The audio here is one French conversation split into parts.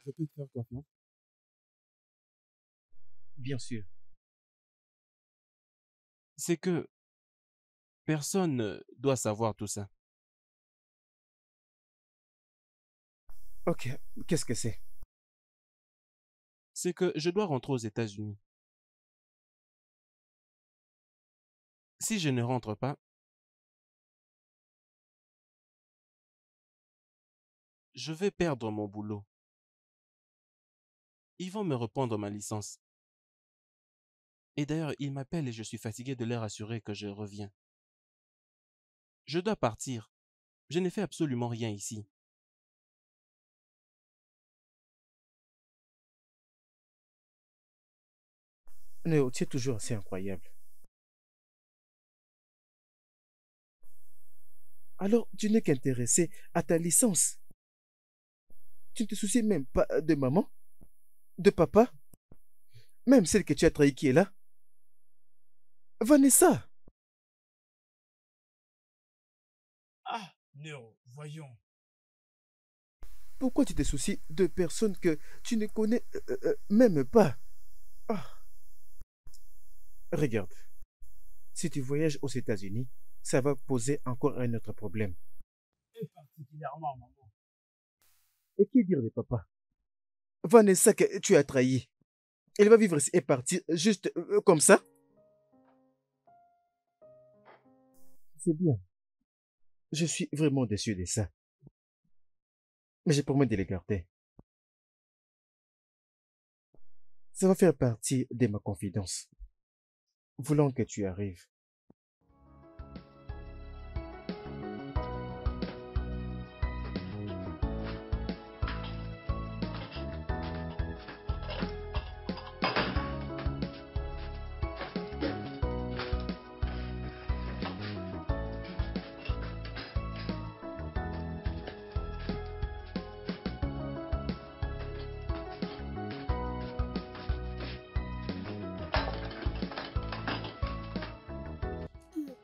Je peux te faire confiance? Bien sûr. C'est que personne ne doit savoir tout ça. Ok, qu'est-ce que c'est? C'est que je dois rentrer aux États-Unis. Si je ne rentre pas, je vais perdre mon boulot. Ils vont me reprendre ma licence. Et d'ailleurs, ils m'appellent et je suis fatigué de leur assurer que je reviens. Je dois partir. Je n'ai fait absolument rien ici. Néo, tu es toujours assez incroyable. Alors, tu n'es qu'intéressé à ta licence. Tu ne te soucies même pas de maman, de papa, même celle que tu as trahie qui est là. Vanessa, Ah, Néo, voyons. pourquoi tu te soucies de personnes que tu ne connais même pas? Ah, regarde, si tu voyages aux États-Unis, ça va poser encore un autre problème. Et particulièrement, maman. Et qui dire de papa? Vanessa que tu as trahi. Elle va vivre ici et partir juste comme ça? C'est bien. Je suis vraiment déçu de ça. Mais j'ai promis de les garder. Ça va faire partie de ma confidence. Voulant que tu arrives.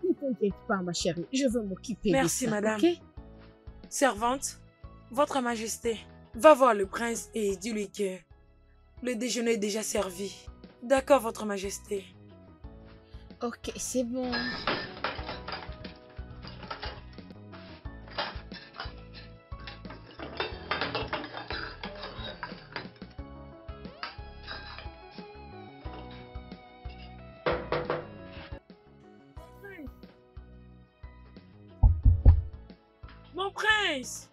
Ne t'inquiète pas, ma chérie, je veux m'occuper de ça. Merci, madame. Ok? Servante, votre majesté, va voir le prince et dis-lui que le déjeuner est déjà servi. D'accord, votre majesté. Ok, c'est bon. Mon prince!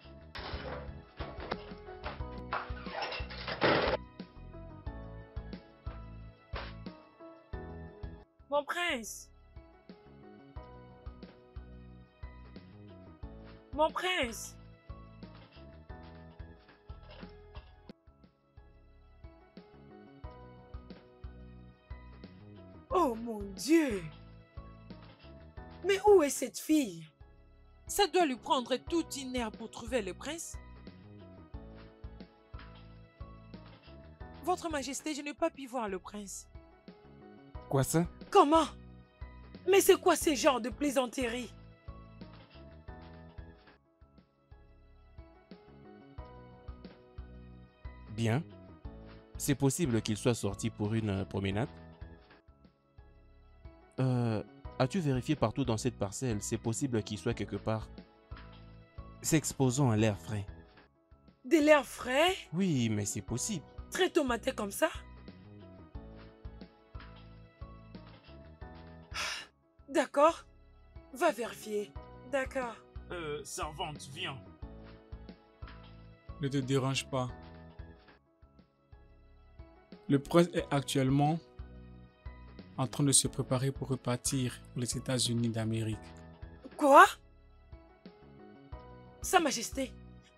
Mon prince! Mon prince! Oh mon Dieu! Mais où est cette fille? Ça doit lui prendre toute une heure pour trouver le prince. Votre Majesté, je n'ai pas pu voir le prince. Quoi ça? Comment? Mais c'est quoi ce genre de plaisanterie? Bien. C'est possible qu'il soit sorti pour une promenade. As-tu vérifié partout dans cette parcelle? C'est possible qu'il soit quelque part s'exposant à l'air frais. De l'air frais? Oui, mais c'est possible. Très tôt matin comme ça? D'accord. Va vérifier. D'accord. Servante, viens. Ne te dérange pas. Le prince est actuellement en train de se préparer pour repartir pour les États-Unis d'Amérique. Quoi? Sa Majesté,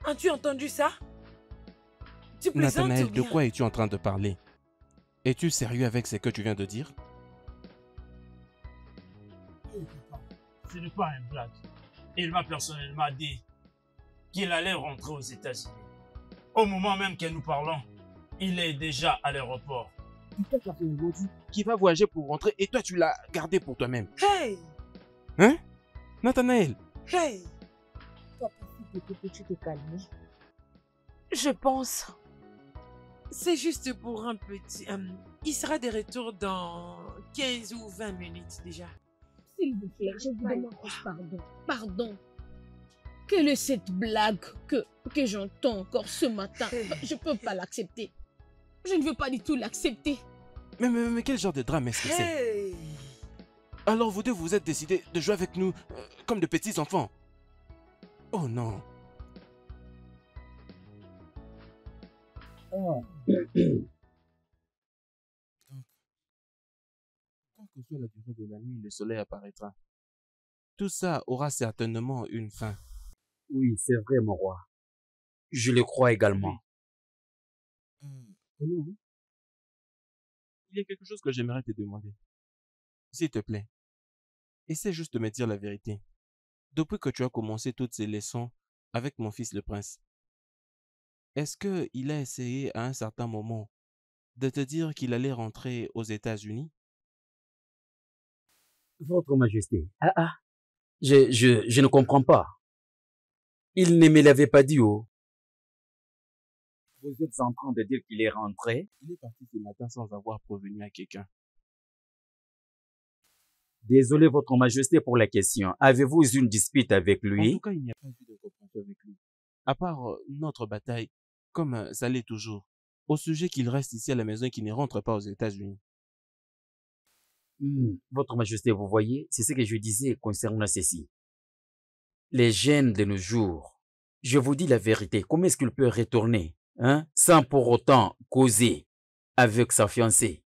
as-tu entendu ça? Tu plaisantes ou Nathanaël, de bien? quoi es-tu en train de parler? Es-tu sérieux avec ce que tu viens de dire? Ce n'est pas une blague. Il m'a personnellement dit qu'il allait rentrer aux États-Unis. Au moment même que nous parlons, il est déjà à l'aéroport. Qui va voyager pour rentrer et toi tu l'as gardé pour toi-même. Hey! Hein? Nathanaël! Hey! Papa, s'il te plaît, peux-tu te calmer? Je pense C'est juste pour un petit... il sera de retour dans 15 ou 20 minutes déjà. S'il vous plaît, je vous demande pardon. Pardon. Quelle est cette blague que j'entends encore ce matin? Je ne peux pas l'accepter. Je ne veux pas du tout l'accepter. Mais quel genre de drame est-ce que c'est? Hey! Alors vous deux vous êtes décidés de jouer avec nous comme de petits enfants. Oh non. Quelle que soit la durée de la nuit, le soleil apparaîtra. Tout ça aura certainement une fin. Oui, c'est vrai, mon roi. Je le crois également. Ono, il y a quelque chose que j'aimerais te demander. S'il te plaît, essaie juste de me dire la vérité. Depuis que tu as commencé toutes ces leçons avec mon fils le prince, est-ce qu'il a essayé à un certain moment de te dire qu'il allait rentrer aux États-Unis? Votre Majesté, je ne comprends pas. Il ne me l'avait pas dit, oh. Vous êtes en train de dire qu'il est rentré? Il est parti ce matin sans avoir prévenu à quelqu'un. Désolé, Votre Majesté, pour la question. Avez-vous une dispute avec En lui? tout cas, il n'y a pas eu de compréhension avec lui. À part notre bataille, comme ça l'est toujours, au sujet qu'il reste ici à la maison et qu'il ne rentre pas aux États-Unis. Votre Majesté, vous voyez, c'est ce que je disais concernant ceci. Les jeunes de nos jours, je vous dis la vérité, comment est-ce qu'il peut retourner, sans pour autant causer avec sa fiancée?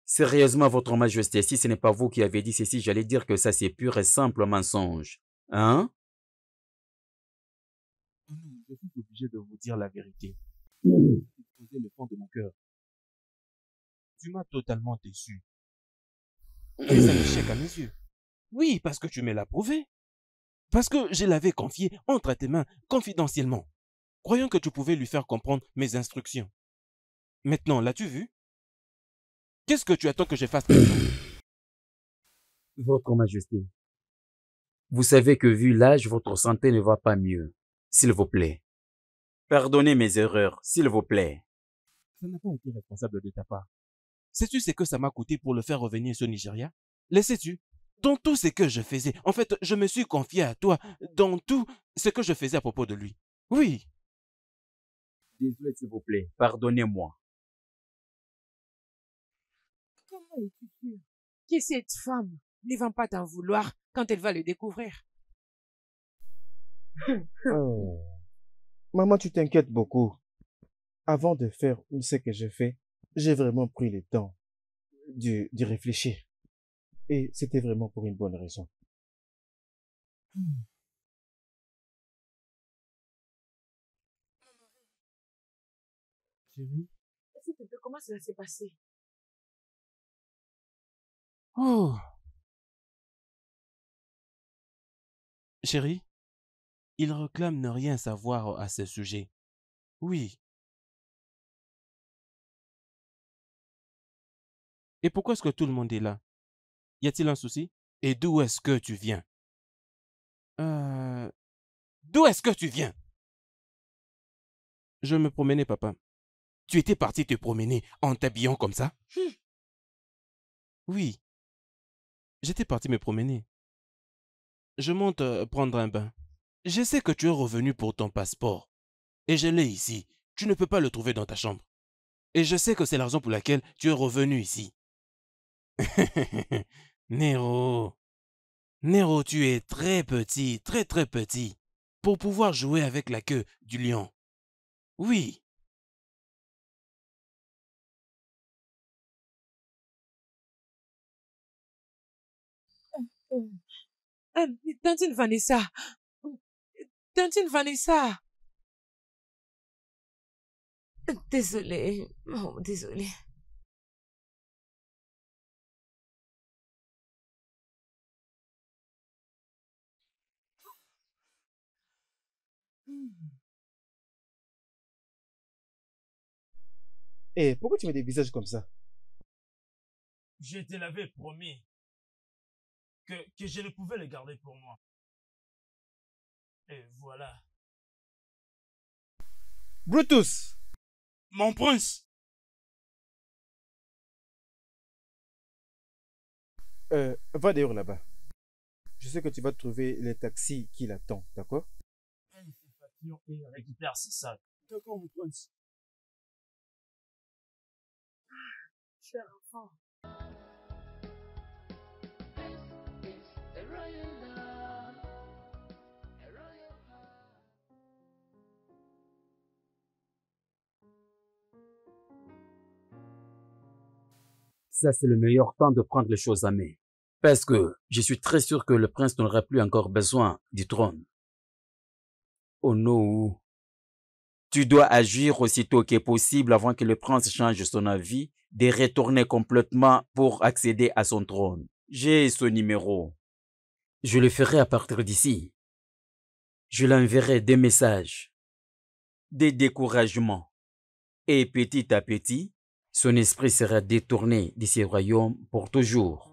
Sérieusement, Votre Majesté, si ce n'est pas vous qui avez dit ceci, j'allais dire que ça c'est pur et simple mensonge. Je suis obligé de vous dire la vérité. Exposer le fond de mon cœur. Tu m'as totalement déçu. Et c'est un échec à mes yeux. Oui, parce que tu me l'as prouvé. Parce que je l'avais confié entre tes mains, confidentiellement, croyant que tu pouvais lui faire comprendre mes instructions. Maintenant, l'as-tu vu? Qu'est-ce que tu attends que je fasse maintenant? Votre Majesté, vous savez que vu l'âge, votre santé ne va pas mieux. S'il vous plaît. Pardonnez mes erreurs, s'il vous plaît. Ça n'a pas été responsable de ta part. Sais-tu ce que ça m'a coûté pour le faire revenir au Nigeria? Le sais-tu? Dans tout ce que je faisais, en fait, je me suis confié à toi dans tout ce que je faisais à propos de lui. Oui. Désolé, s'il vous plaît. Pardonnez-moi. Comment es-tu sûr que cette femme ne va pas t'en vouloir quand elle va le découvrir? Oh. Maman, tu t'inquiètes beaucoup. Avant de faire ce que je fais, j'ai vraiment pris le temps d'y réfléchir. Et c'était vraiment pour une bonne raison. Chérie? S'il te plaît, comment cela s'est passé? Oh. Chérie, il réclame ne rien savoir à ce sujet. Oui. Et pourquoi est-ce que tout le monde est là? Y a-t-il un souci? Et d'où est-ce que tu viens? D'où est-ce que tu viens? Je me promenais, papa. Tu étais parti te promener en t'habillant comme ça? Oui. J'étais parti me promener. Je monte prendre un bain. Je sais que tu es revenu pour ton passeport. Et je l'ai ici. Tu ne peux pas le trouver dans ta chambre. Et je sais que c'est la raison pour laquelle tu es revenu ici. Nero. Nero, tu es très petit, très très petit, pour pouvoir jouer avec la queue du lion. Oui. Tantine Vanessa. Tantine Vanessa. Désolée. Oh, désolée. Et pourquoi tu mets des visages comme ça? Je te l'avais promis que je ne pouvais le garder pour moi. Et voilà. Brutus! Mon prince. Va d'ailleurs là-bas. Je sais que tu vas trouver les taxis qui l'attendent, d'accord? Paye ses factures et récupère ses sacs. D'accord, mon prince. Cher enfant. Ça, c'est le meilleur temps de prendre les choses à main. Parce que je suis très sûr que le prince n'aura plus encore besoin du trône. Oh non. Tu dois agir aussitôt que possible avant que le prince change son avis, de retourner complètement pour accéder à son trône. J'ai son numéro. Je le ferai à partir d'ici. Je l'enverrai des messages, des découragements. Et petit à petit, son esprit sera détourné de ce royaume pour toujours.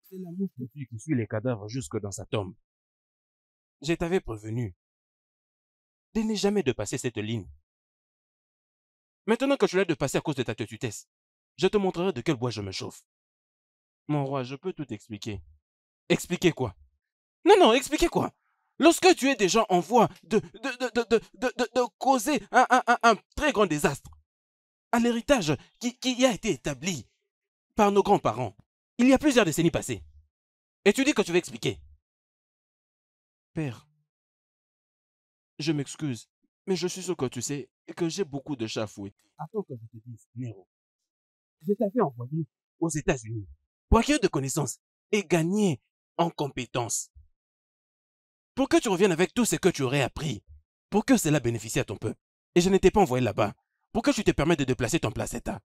C'est la mouche de fille qui suit les cadavres jusque dans sa tombe. Je t'avais prévenu de ne jamais dépasser cette ligne. Maintenant que tu l'as dépassé à cause de ta têtutesse, je te montrerai de quel bois je me chauffe. Mon roi, je peux tout expliquer. Expliquer quoi? Non, expliquer quoi? Lorsque tu es déjà en voie de causer un très grand désastre à l'héritage qui a été établi par nos grands-parents, il y a plusieurs décennies passées. Et tu dis que tu veux expliquer. Père, je m'excuse, mais je suis sûr que tu sais que j'ai beaucoup de chats à fouetter. Attends que je te dise, Nero. Je t'avais envoyé aux États-Unis pour acquérir de connaissances et gagner en compétences. Pour que tu reviennes avec tout ce que tu aurais appris, pour que cela bénéficie à ton peuple. Et je ne t'ai pas envoyé là-bas pour que tu te permettes de déplacer ton placenta.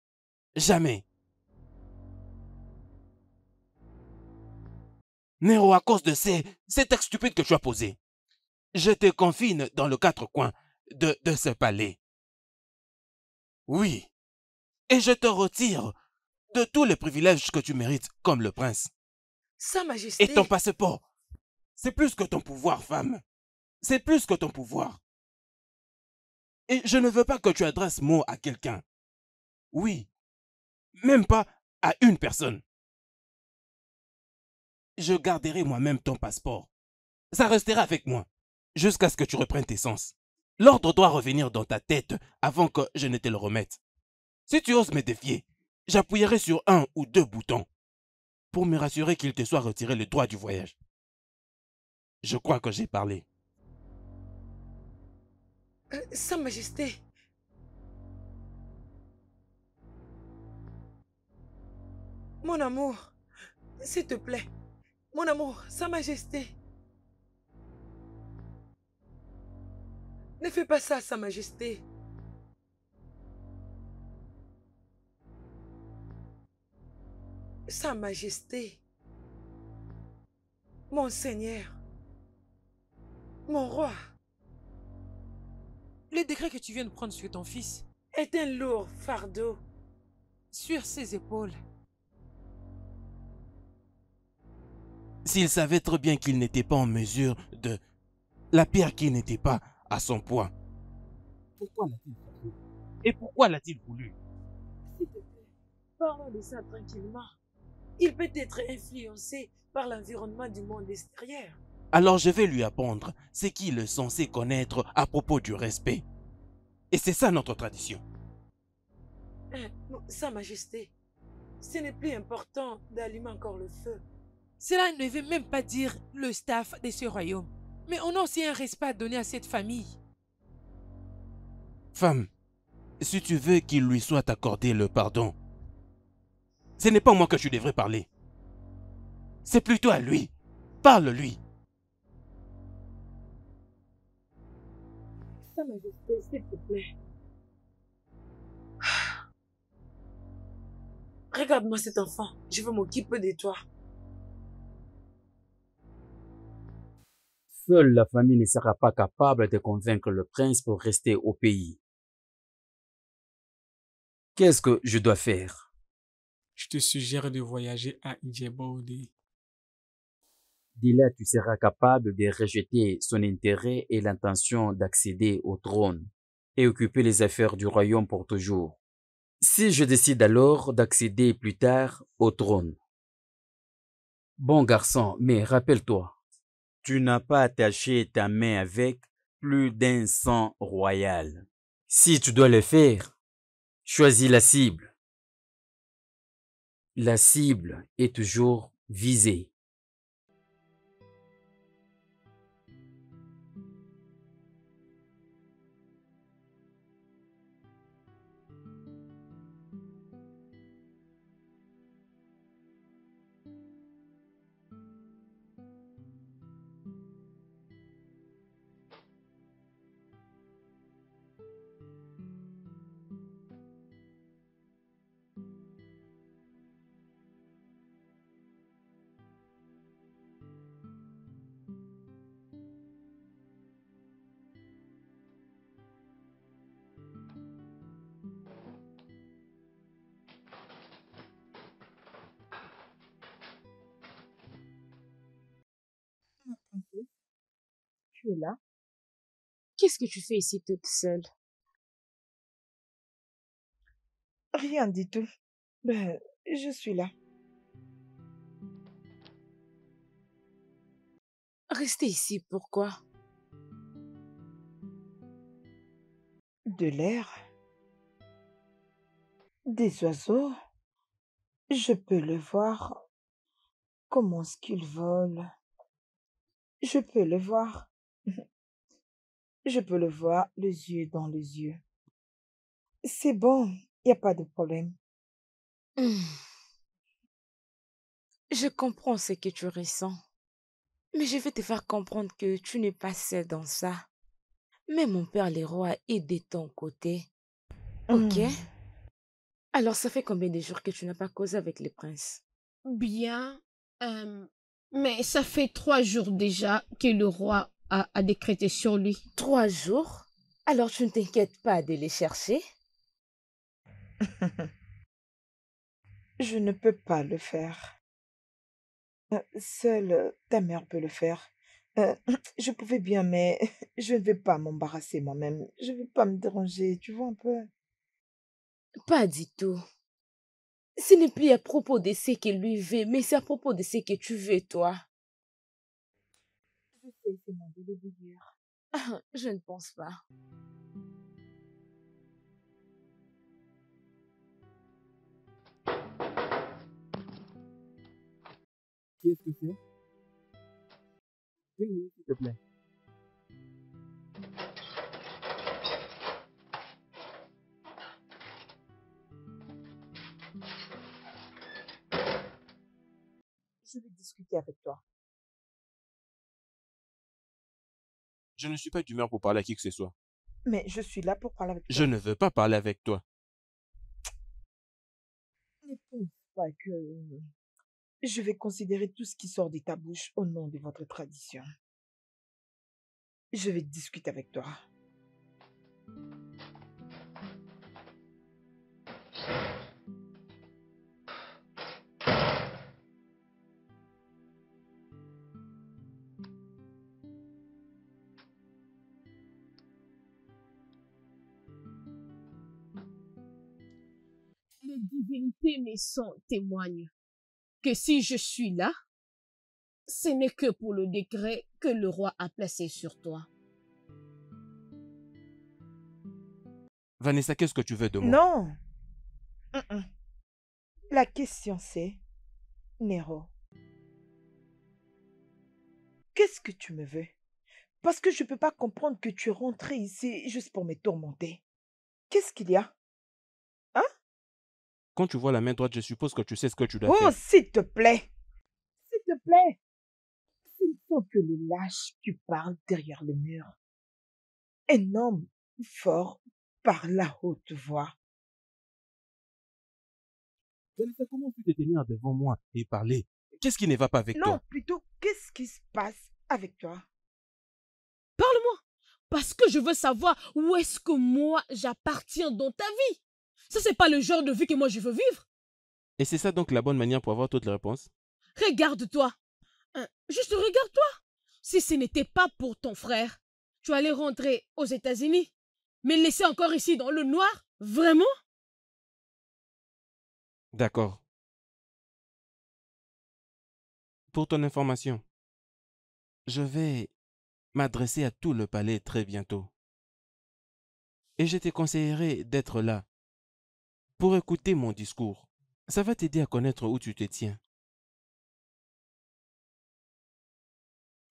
Jamais. Nero, à cause de ces textes stupides que tu as posés, je te confine dans le quatre coins de ce palais. Oui. Et je te retire de tous les privilèges que tu mérites comme le prince. Sa Majesté. Et ton passeport, c'est plus que ton pouvoir, femme. C'est plus que ton pouvoir. Et je ne veux pas que tu adresses mot à quelqu'un. Oui. Même pas à une personne. Je garderai moi-même ton passeport. Ça restera avec moi, jusqu'à ce que tu reprennes tes sens. L'ordre doit revenir dans ta tête avant que je ne te le remette. Si tu oses me défier, j'appuierai sur un ou deux boutons pour me rassurer qu'il te soit retiré le droit du voyage. Je crois que j'ai parlé. Sa Majesté. Mon amour, s'il te plaît. Mon amour, Sa Majesté. Ne fais pas ça, Sa Majesté. Sa Majesté. Mon Seigneur. Mon roi. Le décret que tu viens de prendre sur ton fils Est un lourd fardeau. sur ses épaules. S'il savait très bien qu'il n'était pas en mesure de... La pierre qui n'était pas à son poids. Pourquoi l'a-t-il fait? Et pourquoi l'a-t-il voulu? S'il te plaît, parlons de ça tranquillement. Il peut être influencé par l'environnement du monde extérieur. Alors je vais lui apprendre ce qu'il est censé connaître à propos du respect. Et c'est ça notre tradition. Sa Majesté, ce n'est plus important d'allumer encore le feu. Cela ne veut même pas dire le staff de ce royaume. Mais on a aussi un respect à donner à cette famille. Femme, si tu veux qu'il lui soit accordé le pardon, ce n'est pas moi que tu devrais parler. C'est plutôt à lui. Parle-lui. Sa Majesté, s'il te plaît. Regarde-moi cet enfant, je veux m'occuper de toi. Seule la famille ne sera pas capable de convaincre le prince pour rester au pays. Qu'est-ce que je dois faire? Je te suggère de voyager à Djibouti. Dès là, tu seras capable de rejeter son intérêt et l'intention d'accéder au trône et occuper les affaires du royaume pour toujours. Si je décide alors d'accéder plus tard au trône. Bon garçon, mais rappelle-toi, tu n'as pas attaché ta main avec plus d'un sang royal. Si tu dois le faire, choisis la cible. La cible est toujours visée. Tu es là? Qu'est-ce que tu fais ici toute seule? Rien du tout. Ben, je suis là. Rester ici, pourquoi? De l'air, des oiseaux. Je peux le voir. Comment est-ce qu'ils volent? Je peux le voir. Je peux le voir les yeux dans les yeux. C'est bon, il n'y a pas de problème. Hmm. Je comprends ce que tu ressens. Mais je vais te faire comprendre que tu n'es pas seul dans ça. Mais mon père le roi est de ton côté. Ok? Hmm. Alors ça fait combien de jours que tu n'as pas causé avec le prince? Bien, mais ça fait 3 jours déjà que le roi a décrété sur lui. 3 jours? Alors tu ne t'inquiètes pas de les chercher? Je ne peux pas le faire. Seule ta mère peut le faire. Je pouvais bien, mais je ne vais pas m'embarrasser moi-même. Je ne vais pas me déranger, tu vois un peu. Pas du tout. Ce n'est plus à propos de ce que lui veut, mais c'est à propos de ce que tu veux, toi. Je sais seulement de le dire. Ah, je ne pense pas. Qu'est-ce que c'est? Une minute, s'il te plaît. Je vais discuter avec toi. Je ne suis pas d'humeur pour parler à qui que ce soit. Mais je suis là pour parler avec Je toi. ne veux pas parler avec toi. Ne pense pas que je vais considérer tout ce qui sort de ta bouche au nom de votre tradition. Je vais discuter avec toi. Les divinités naissantes témoignent que si je suis là, ce n'est que pour le décret que le roi a placé sur toi. Vanessa, qu'est-ce que tu veux de moi? Non. Mm-mm. La question c'est, Nero, qu'est-ce que tu me veux? Parce que je ne peux pas comprendre que tu es rentré ici juste pour me tourmenter. Qu'est-ce qu'il y a? Quand tu vois la main droite, je suppose que tu sais ce que tu dois Oh, faire. s'il te plaît. S'il te plaît. C'est tant que le lâche qui parle derrière le mur. Un homme fort par la haute voix. Vanessa, comment tu te tenir devant moi et parler? Qu'est-ce qui ne va pas avec Non, toi? plutôt, qu'est-ce qui se passe avec toi? Parle-moi, parce que je veux savoir où est-ce que moi j'appartiens dans ta vie. Ça, c'est pas le genre de vie que moi je veux vivre. Et c'est ça donc la bonne manière pour avoir toutes les réponses? Regarde-toi. Juste regarde-toi. Si ce n'était pas pour ton frère, tu allais rentrer aux États-Unis, mais le laisser encore ici dans le noir? Vraiment? D'accord. Pour ton information, je vais m'adresser à tout le palais très bientôt. Et je te conseillerais d'être là pour écouter mon discours. Ça va t'aider à connaître où tu te tiens.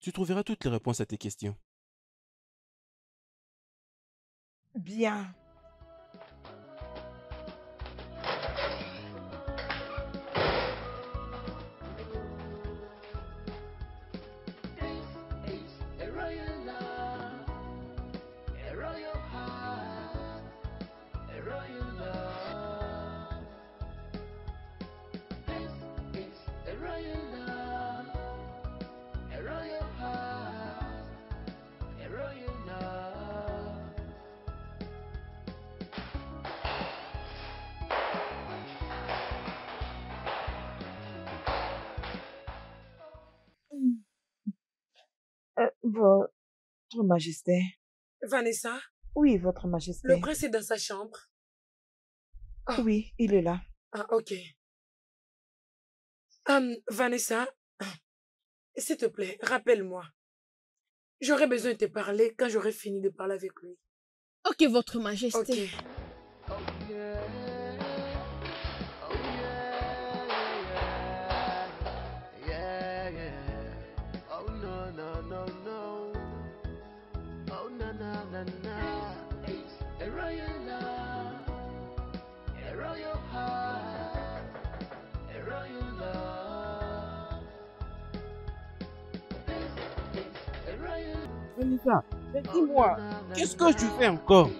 Tu trouveras toutes les réponses à tes questions. Bien. Votre Majesté. Vanessa, Oui, Votre Majesté. le prince est dans sa chambre. Oh. Oui, il est là. Ah, ok. Vanessa, s'il te plaît, rappelle-moi. J'aurai besoin de te parler quand j'aurai fini de parler avec lui. Ok, Votre Majesté. Ok. Vanessa, mais dis-moi, qu'est-ce que tu fais encore?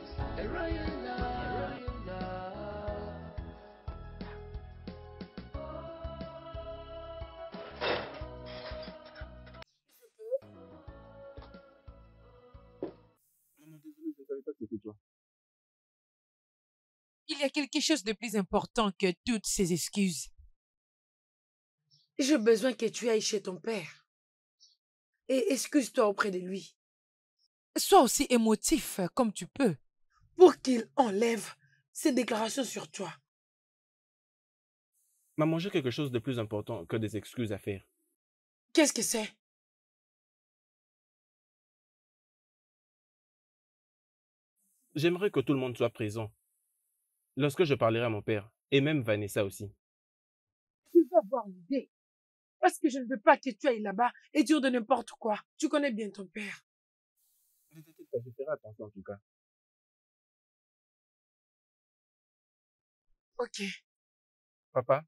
Maman, désolé, je ne savais pas que c'était toi. Il y a quelque chose de plus important que toutes ces excuses. J'ai besoin que tu ailles chez ton père. Et excuse-toi auprès de lui. Sois aussi émotif comme tu peux. Pour qu'il enlève ses déclarations sur toi. Maman, j'ai quelque chose de plus important que des excuses à faire. Qu'est-ce que c'est? J'aimerais que tout le monde soit présent lorsque je parlerai à mon père, et même Vanessa aussi. Tu vas voir l'idée. Parce que je ne veux pas que tu ailles là-bas et dire de n'importe quoi. Tu connais bien ton père. Ne t'inquiète pas, je ferai attention en tout cas. Ok. Papa,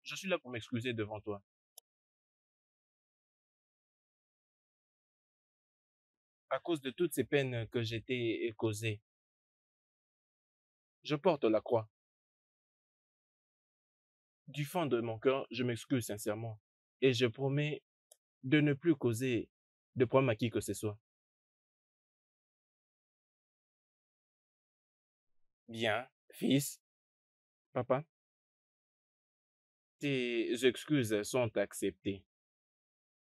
je suis là pour m'excuser devant toi. À cause de toutes ces peines que j'ai été causées. Je porte la croix. Du fond de mon cœur, je m'excuse sincèrement. Et je promets de ne plus causer de problème à qui que ce soit. Bien, fils. Papa, tes excuses sont acceptées.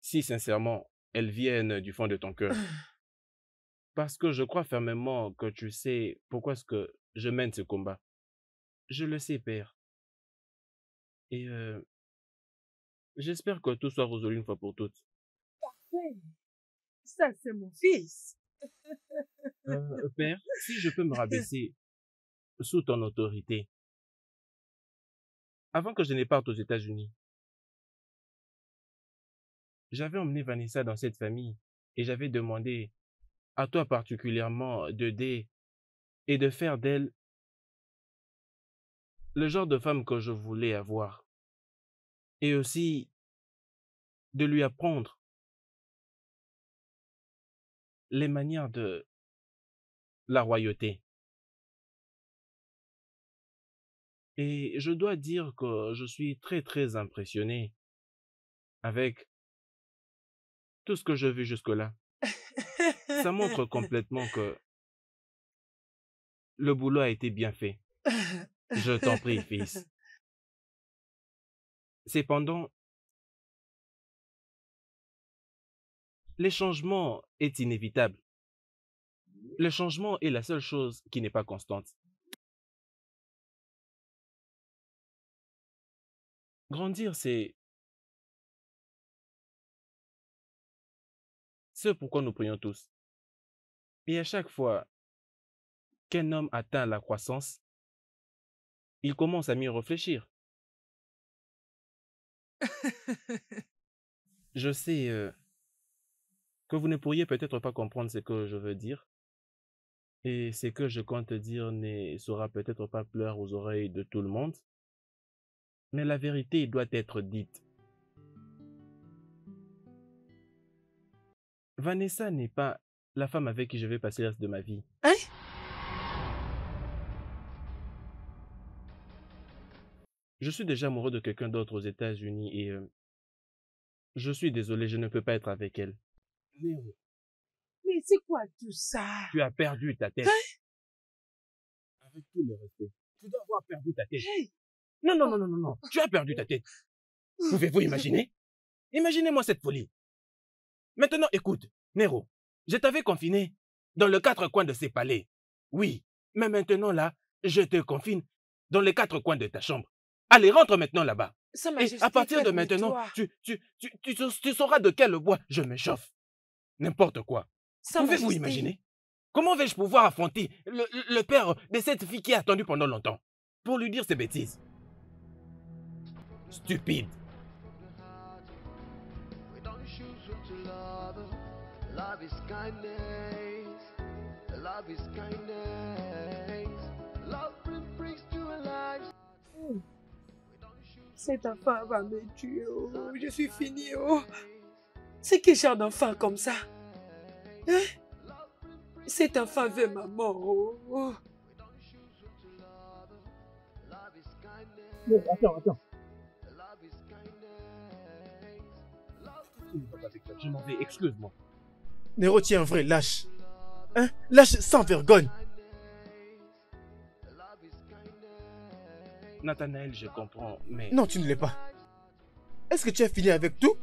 Si sincèrement, elles viennent du fond de ton cœur. Parce que je crois fermement que tu sais pourquoi est-ce que je mène ce combat. Je le sais, père. Et j'espère que tout soit résolu une fois pour toutes. Parfait. Ça, c'est mon fils. Père, si je peux me rabaisser sous ton autorité, avant que je ne parte aux États-Unis, j'avais emmené Vanessa dans cette famille et j'avais demandé à toi particulièrement d'aider et de faire d'elle le genre de femme que je voulais avoir. Et aussi de lui apprendre les manières de la royauté. Et je dois dire que je suis très très impressionné avec tout ce que je vis jusque-là. Ça montre complètement que le boulot a été bien fait. Je t'en prie, fils. Cependant, le changement est inévitable. Le changement est la seule chose qui n'est pas constante. Grandir, c'est ce pourquoi nous prions tous. Et à chaque fois qu'un homme atteint la croissance, il commence à mieux réfléchir. Je sais que vous ne pourriez peut-être pas comprendre ce que je veux dire. Et ce que je compte dire ne sera peut-être pas pleurer aux oreilles de tout le monde. Mais la vérité doit être dite. Vanessa n'est pas la femme avec qui je vais passer le reste de ma vie. Hein? Je suis déjà amoureux de quelqu'un d'autre aux États-Unis et je suis désolé, je ne peux pas être avec elle. Néo, Mais c'est quoi tout ça? tu as perdu ta tête. Hein? Avec tout le respect, tu dois avoir perdu ta tête. Hey! Non, non, non, non, non, non. Tu as perdu ta tête. Pouvez-vous imaginer? Imaginez-moi cette folie. Maintenant, écoute, Nero, je t'avais confiné dans les 4 coins de ces palais. Oui, mais maintenant là, je te confine dans les 4 coins de ta chambre. Allez, rentre maintenant là-bas. Sa Et Majesté, à partir de maintenant, tu sauras de quel bois je m'échauffe. N'importe quoi. Sa Pouvez-vous Majesté. imaginer? Comment vais-je pouvoir affronter le père de cette fille qui a attendu pendant longtemps pour lui dire ces bêtises? Stupide. Love is kindness. Love is kindness. Love brings to a life. Cet enfant va me tuer. Oh. Je suis fini. Oh. C'est quel genre d'enfant comme ça? Hein? Cet enfant veut ma mort. Oh. Non, attends. Je m'en vais, excuse-moi. Nero, tu es un vrai lâche. Hein? Lâche sans vergogne. Nathanaël, je comprends, mais... Non, tu ne l'es pas. Est-ce que tu as fini avec tout?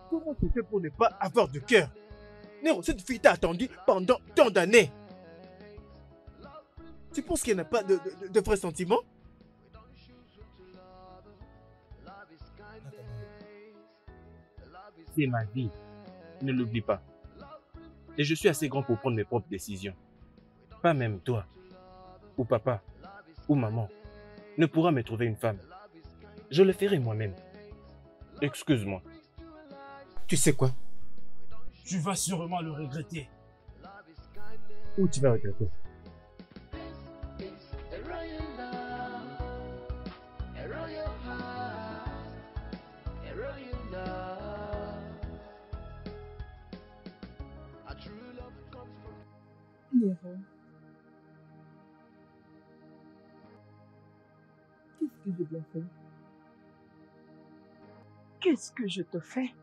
Comment tu fais pour ne pas avoir de cœur? Nero, cette fille t'a attendu pendant tant d'années. Tu penses qu'elle n'a pas de vrais sentiments? C'est ma vie. Ne l'oublie pas. Et je suis assez grand pour prendre mes propres décisions. Pas même toi, ou papa, ou maman, ne pourra me trouver une femme. Je le ferai moi-même. Excuse-moi. Tu sais quoi? Tu vas sûrement le regretter. Où tu vas regretter? Nero, qu'est-ce que j'ai bien fait? Qu'est-ce que je te fais?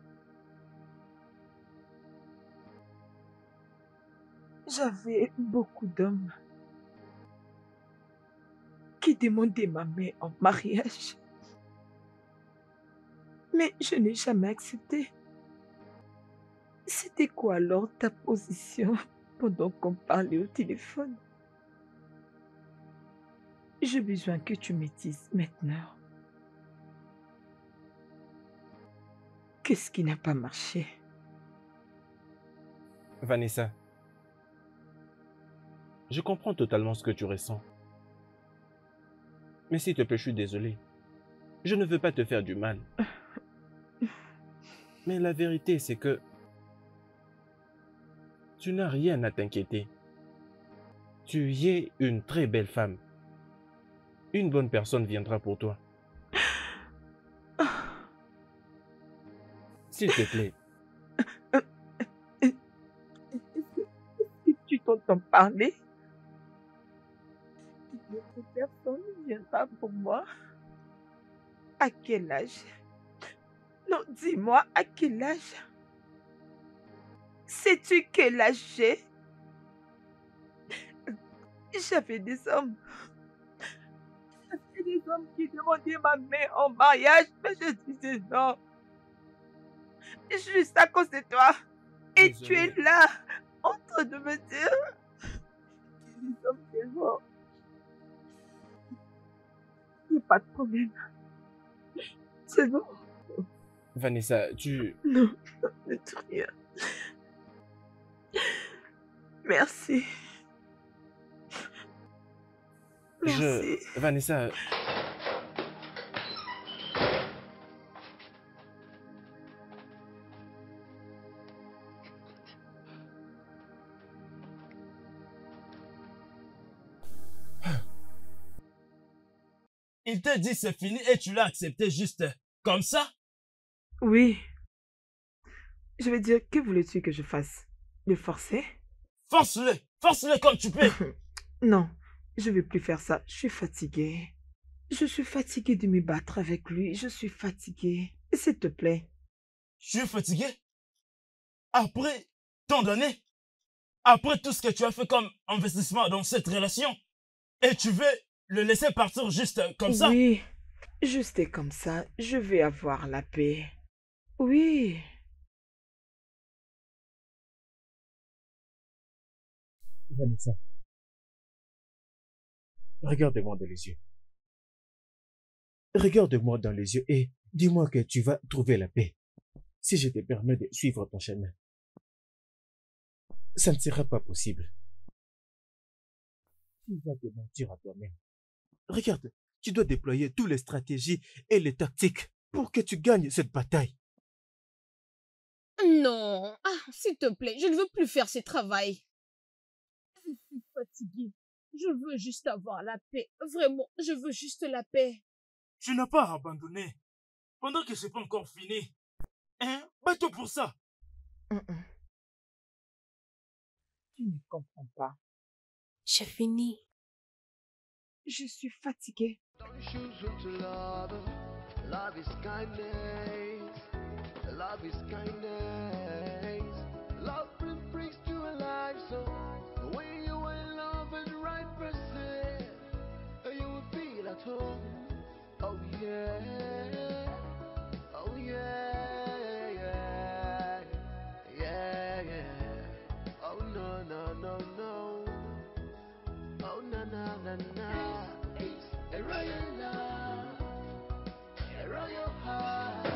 J'avais beaucoup d'hommes qui demandaient ma main en mariage. Mais je n'ai jamais accepté. C'était quoi alors ta position pendant qu'on parlait au téléphone? J'ai besoin que tu me dises maintenant. Qu'est-ce qui n'a pas marché? Vanessa, je comprends totalement ce que tu ressens. Mais s'il te plaît, je suis désolé. Je ne veux pas te faire du mal. Mais la vérité, c'est que tu n'as rien à t'inquiéter. Tu y es une très belle femme. Une bonne personne viendra pour toi. S'il te plaît. Est-ce que tu t'entends parler? Une autre personne viendra pour moi? À quel âge? Non, dis-moi, à quel âge? Sais-tu quel âge j'ai? J'avais des hommes. J'avais des hommes qui demandaient ma main en mariage, mais je disais non. Juste à cause de toi. Et tu es là, en train de me dire que les hommes sont morts. Il n'y a pas de problème. C'est bon. Vanessa, tu... Non, ne dis rien. Merci. Merci. Vanessa... Il t'a dit c'est fini et tu l'as accepté juste comme ça? Oui. Je veux dire, que voulais-tu que je fasse? Le forcer? Force-le! Force-le comme tu peux! Non, je ne veux plus faire ça. Je suis fatiguée. Je suis fatiguée de me battre avec lui. Je suis fatiguée. S'il te plaît. Je suis fatigué? Après tant d'années? Après tout ce que tu as fait comme investissement dans cette relation? Et tu veux le laisser partir juste comme ça? Oui, juste comme ça. Je vais avoir la paix. Oui. Vanessa, regarde-moi dans les yeux. Regarde-moi dans les yeux et dis-moi que tu vas trouver la paix. Si je te permets de suivre ton chemin, ça ne sera pas possible. Tu vas te mentir à toi-même. Regarde, tu dois déployer toutes les stratégies et les tactiques pour que tu gagnes cette bataille. Non, s'il te plaît, je ne veux plus faire ce travail. Je suis fatiguée. Je veux juste avoir la paix. Vraiment, je veux juste la paix. Tu n'as pas abandonné. Pendant que c'est pas encore fini. Hein? Bats-toi pour ça. Tu ne comprends pas. J'ai fini. Je suis fatiguée. Don't choose who to love. Love is kindness. Love is kindness. Love brings to a life. So when you are in love with the right person, you will feel at home. Oh yeah. Oh yeah. Yeah. Yeah. Yeah. Oh no no no no. Oh na na na na. It's a royal love, a royal heart,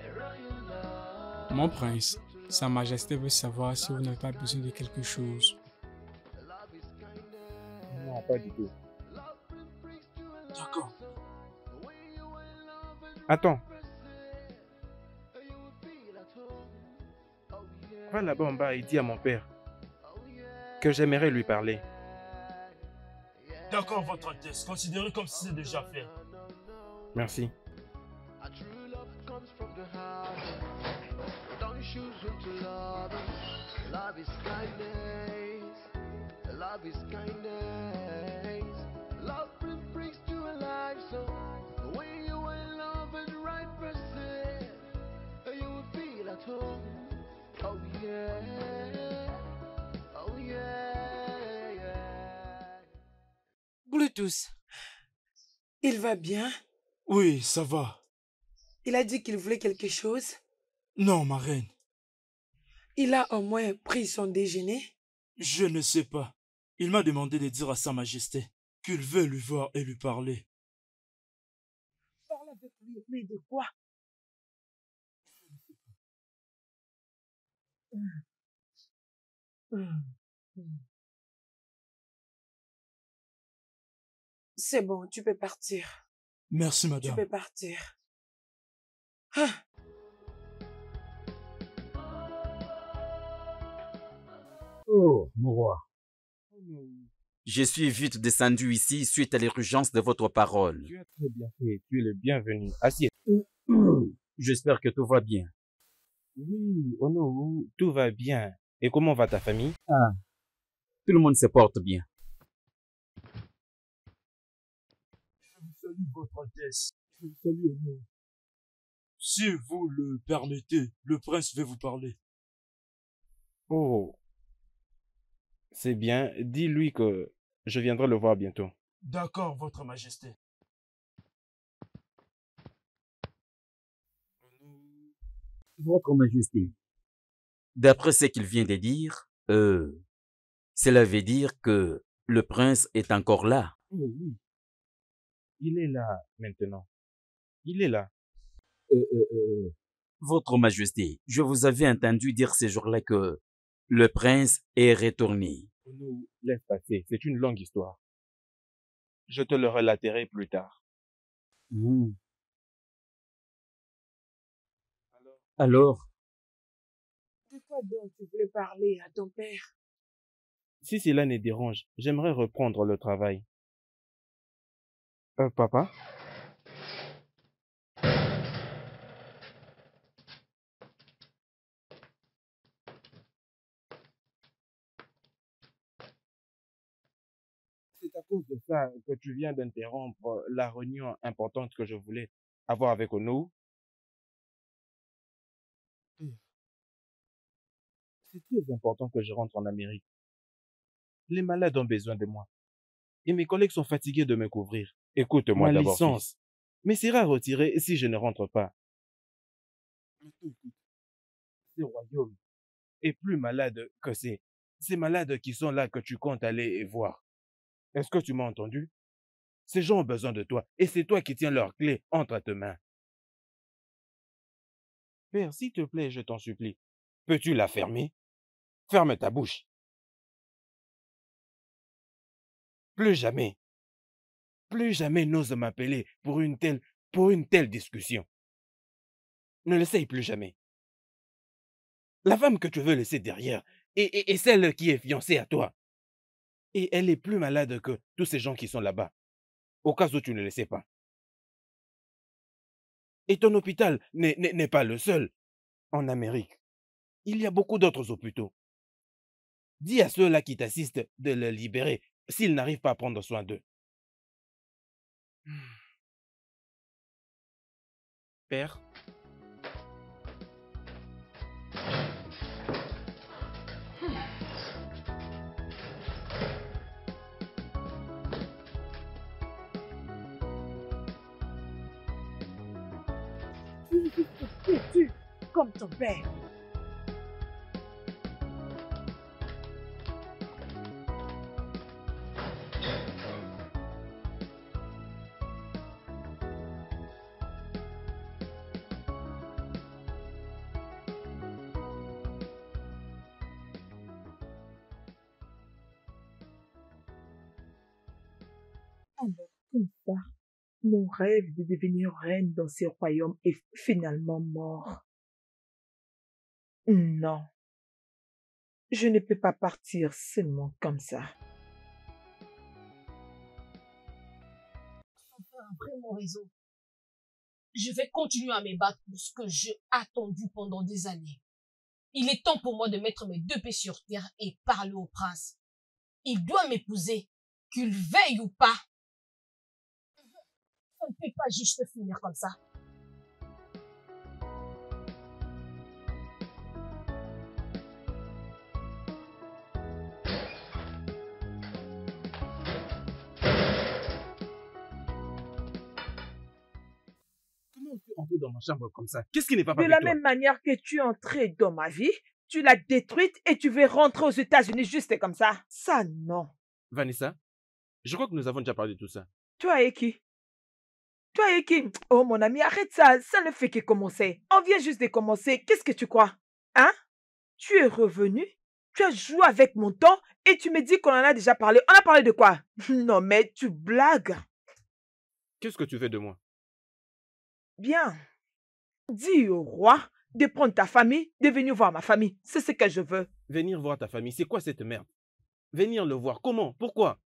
a royal love. Mon prince, Sa Majesté veut savoir si vous n'avez pas besoin de quelque chose. Non, pas du tout. D'accord. Attends. Va là-bas en bas et dis à mon père que j'aimerais lui parler. D'accord, Votre Altesse. Considérez comme si c'est déjà fait. Merci. A true love comes from the heart. Don't choose who to love. Love is kindness. Love is kindness. Love brings to a life. So when you are in love with the right person, you will feel at home. Oh yeah. Oh yeah. Yeah. Bluetooth. Il va bien? Oui, ça va. Il a dit qu'il voulait quelque chose? Non, ma reine. Il a au moins pris son déjeuner? Je ne sais pas. Il m'a demandé de dire à Sa Majesté qu'il veut lui voir et lui parler. Parle avec lui, mais de quoi? C'est bon, tu peux partir. Merci, Tu madame. peux partir. Ah. Oh, mon roi. Je suis vite descendu ici suite à l'urgence de votre parole. Tu as très bien fait. Tu es le bienvenu. Assieds. J'espère que tout va bien. Oui, Ono, tout va bien. Et comment va ta famille? Ah, tout le monde se porte bien. Je vous salue, Votre Altesse. Je vous salue au nom. Si vous le permettez, le prince veut vous parler. Oh, C'est bien, dis-lui que je viendrai le voir bientôt. D'accord, Votre Majesté. Votre Majesté, d'après ce qu'il vient de dire, cela veut dire que le prince est encore là. Oh oui, il est là maintenant. Il est là. Votre Majesté, je vous avais entendu dire ces jours-là que le prince est retourné. Nous laisse passer, c'est une longue histoire. Je te le relaterai plus tard. Alors, De quoi donc tu voulais parler à ton père? Si cela ne dérange, j'aimerais reprendre le travail. Papa? C'est à cause de ça que tu viens d'interrompre la réunion importante que je voulais avoir avec Onou. C'est très important que je rentre en Amérique. Les malades ont besoin de moi. Et mes collègues sont fatigués de me couvrir. Écoute-moi d'abord, fils. Ma licence me sera retirée si je ne rentre pas. Écoute, ce royaume est plus malade que ces malades qui sont là que tu comptes aller voir. Est-ce que tu m'as entendu? Ces gens ont besoin de toi et c'est toi qui tiens leur clé entre tes mains. Père, s'il te plaît, je t'en supplie, peux-tu la fermer? Ferme ta bouche. Plus jamais n'ose m'appeler pour une telle discussion. Ne l'essaye plus jamais. La femme que tu veux laisser derrière est celle qui est fiancée à toi. Et elle est plus malade que tous ces gens qui sont là-bas, au cas où tu ne le sais pas. Et ton hôpital n'est pas le seul en Amérique. Il y a beaucoup d'autres hôpitaux. Dis à ceux-là qui t'assistent de le libérer s'ils n'arrivent pas à prendre soin d'eux. Père? Tu comme ton père. Alors, comme ça, mon rêve de devenir reine dans ce royaume est finalement mort. Non, je ne peux pas partir seulement comme ça. Enfin, vraiment raison. Je vais continuer à me battre pour ce que j'ai attendu pendant des années. Il est temps pour moi de mettre mes deux pieds sur terre et parler au prince. Il doit m'épouser, qu'il veuille ou pas. Ça ne peut pas juste finir comme ça. Comment tu entres dans ma chambre comme ça? Qu'est-ce qui n'est pas De avec la toi? même manière que tu es entré dans ma vie, tu l'as détruite et tu veux rentrer aux États-Unis juste comme ça. Ça, non. Vanessa, je crois que nous avons déjà parlé de tout ça. Toi et qui? Toi et qui? Oh mon ami, arrête ça, ça ne fait que commencer. On vient juste de commencer, qu'est-ce que tu crois? Hein? Tu es revenu, tu as joué avec mon temps et tu me dis qu'on en a déjà parlé. On a parlé de quoi? Non mais tu blagues. Qu'est-ce que tu veux de moi? Bien. Dis au roi de prendre ta famille, de venir voir ma famille. C'est ce que je veux. Venir voir ta famille, c'est quoi cette merde? Venir le voir, comment? Pourquoi?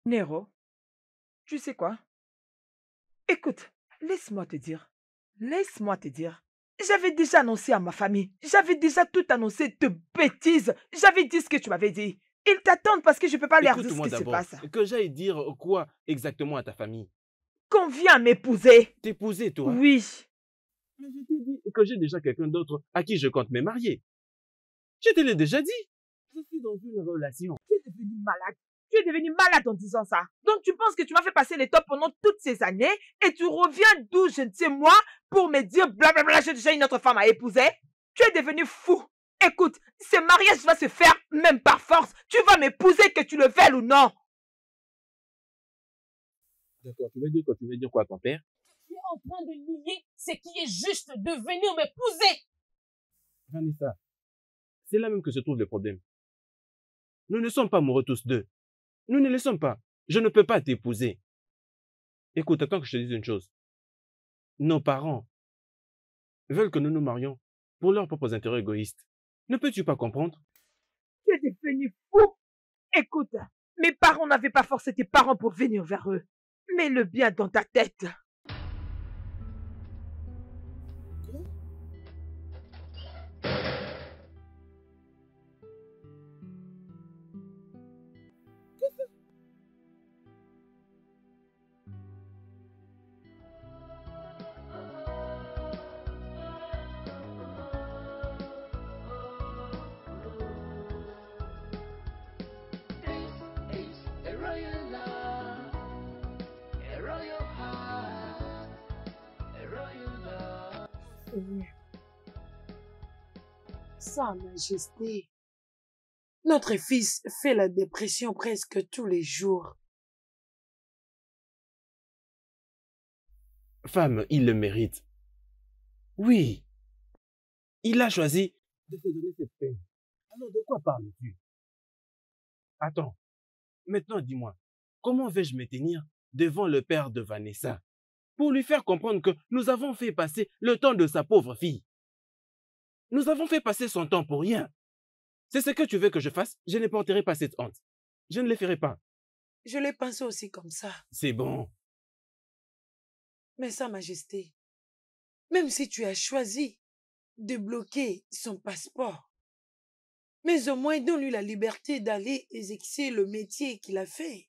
Nero, tu sais quoi? Écoute, laisse-moi te dire. Laisse-moi te dire. J'avais déjà annoncé à ma famille. J'avais déjà tout annoncé de bêtises. J'avais dit ce que tu m'avais dit. Ils t'attendent parce que je ne peux pas leur dire ce qui se passe. Que j'aille dire quoi exactement à ta famille? Qu'on vient m'épouser. T'épouser, toi? Oui. Mais je t'ai dit que j'ai déjà quelqu'un d'autre à qui je compte me marier. Je te l'ai déjà dit. Je suis dans une relation. Tu es devenu malade. Tu es devenu malade en disant ça. Donc tu penses que tu m'as fait passer les temps pendant toutes ces années et tu reviens d'où je ne sais moi pour me dire blablabla, j'ai déjà une autre femme à épouser? Tu es devenu fou. Écoute, ce mariage va se faire même par force. Tu vas m'épouser que tu le veuilles ou non. D'accord, tu veux dire quoi à ton père? Tu es en train de nier ce qui est juste de venir m'épouser. Vanessa, c'est là même que se trouve le problème. Nous ne sommes pas amoureux tous deux. Nous ne le sommes pas. Je ne peux pas t'épouser. Écoute, attends que je te dise une chose. Nos parents veulent que nous nous marions pour leurs propres intérêts égoïstes. Ne peux-tu pas comprendre? Tu es devenu fou. Écoute, mes parents n'avaient pas forcé tes parents pour venir vers eux. Mets-le bien dans ta tête. Sa Majesté, notre fils fait la dépression presque tous les jours. Femme, il le mérite. Oui, il a choisi de se donner cette peine. Alors de quoi parles-tu? Attends, maintenant dis-moi, comment vais-je me tenir devant le père de Vanessa pour lui faire comprendre que nous avons fait passer le temps de sa pauvre fille? Nous avons fait passer son temps pour rien. C'est ce que tu veux que je fasse? Je ne porterai pas cette honte. Je ne le ferai pas. Je l'ai pensé aussi comme ça. C'est bon. Mais Sa Majesté, même si tu as choisi de bloquer son passeport, mais au moins donne-lui la liberté d'aller exercer le métier qu'il a fait.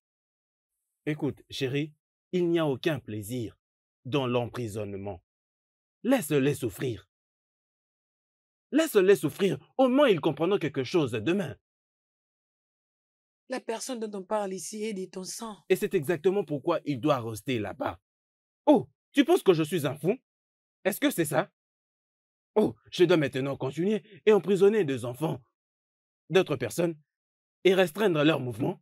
Écoute, chérie, il n'y a aucun plaisir dans l'emprisonnement. Laisse-les souffrir. Laisse-les souffrir. Au moins, ils comprendront quelque chose demain. La personne dont on parle ici est de ton sang. Et c'est exactement pourquoi il doit rester là-bas. Oh, tu penses que je suis un fou? Est-ce que c'est ça? Oh, je dois maintenant continuer et emprisonner des enfants d'autres personnes et restreindre leurs mouvements?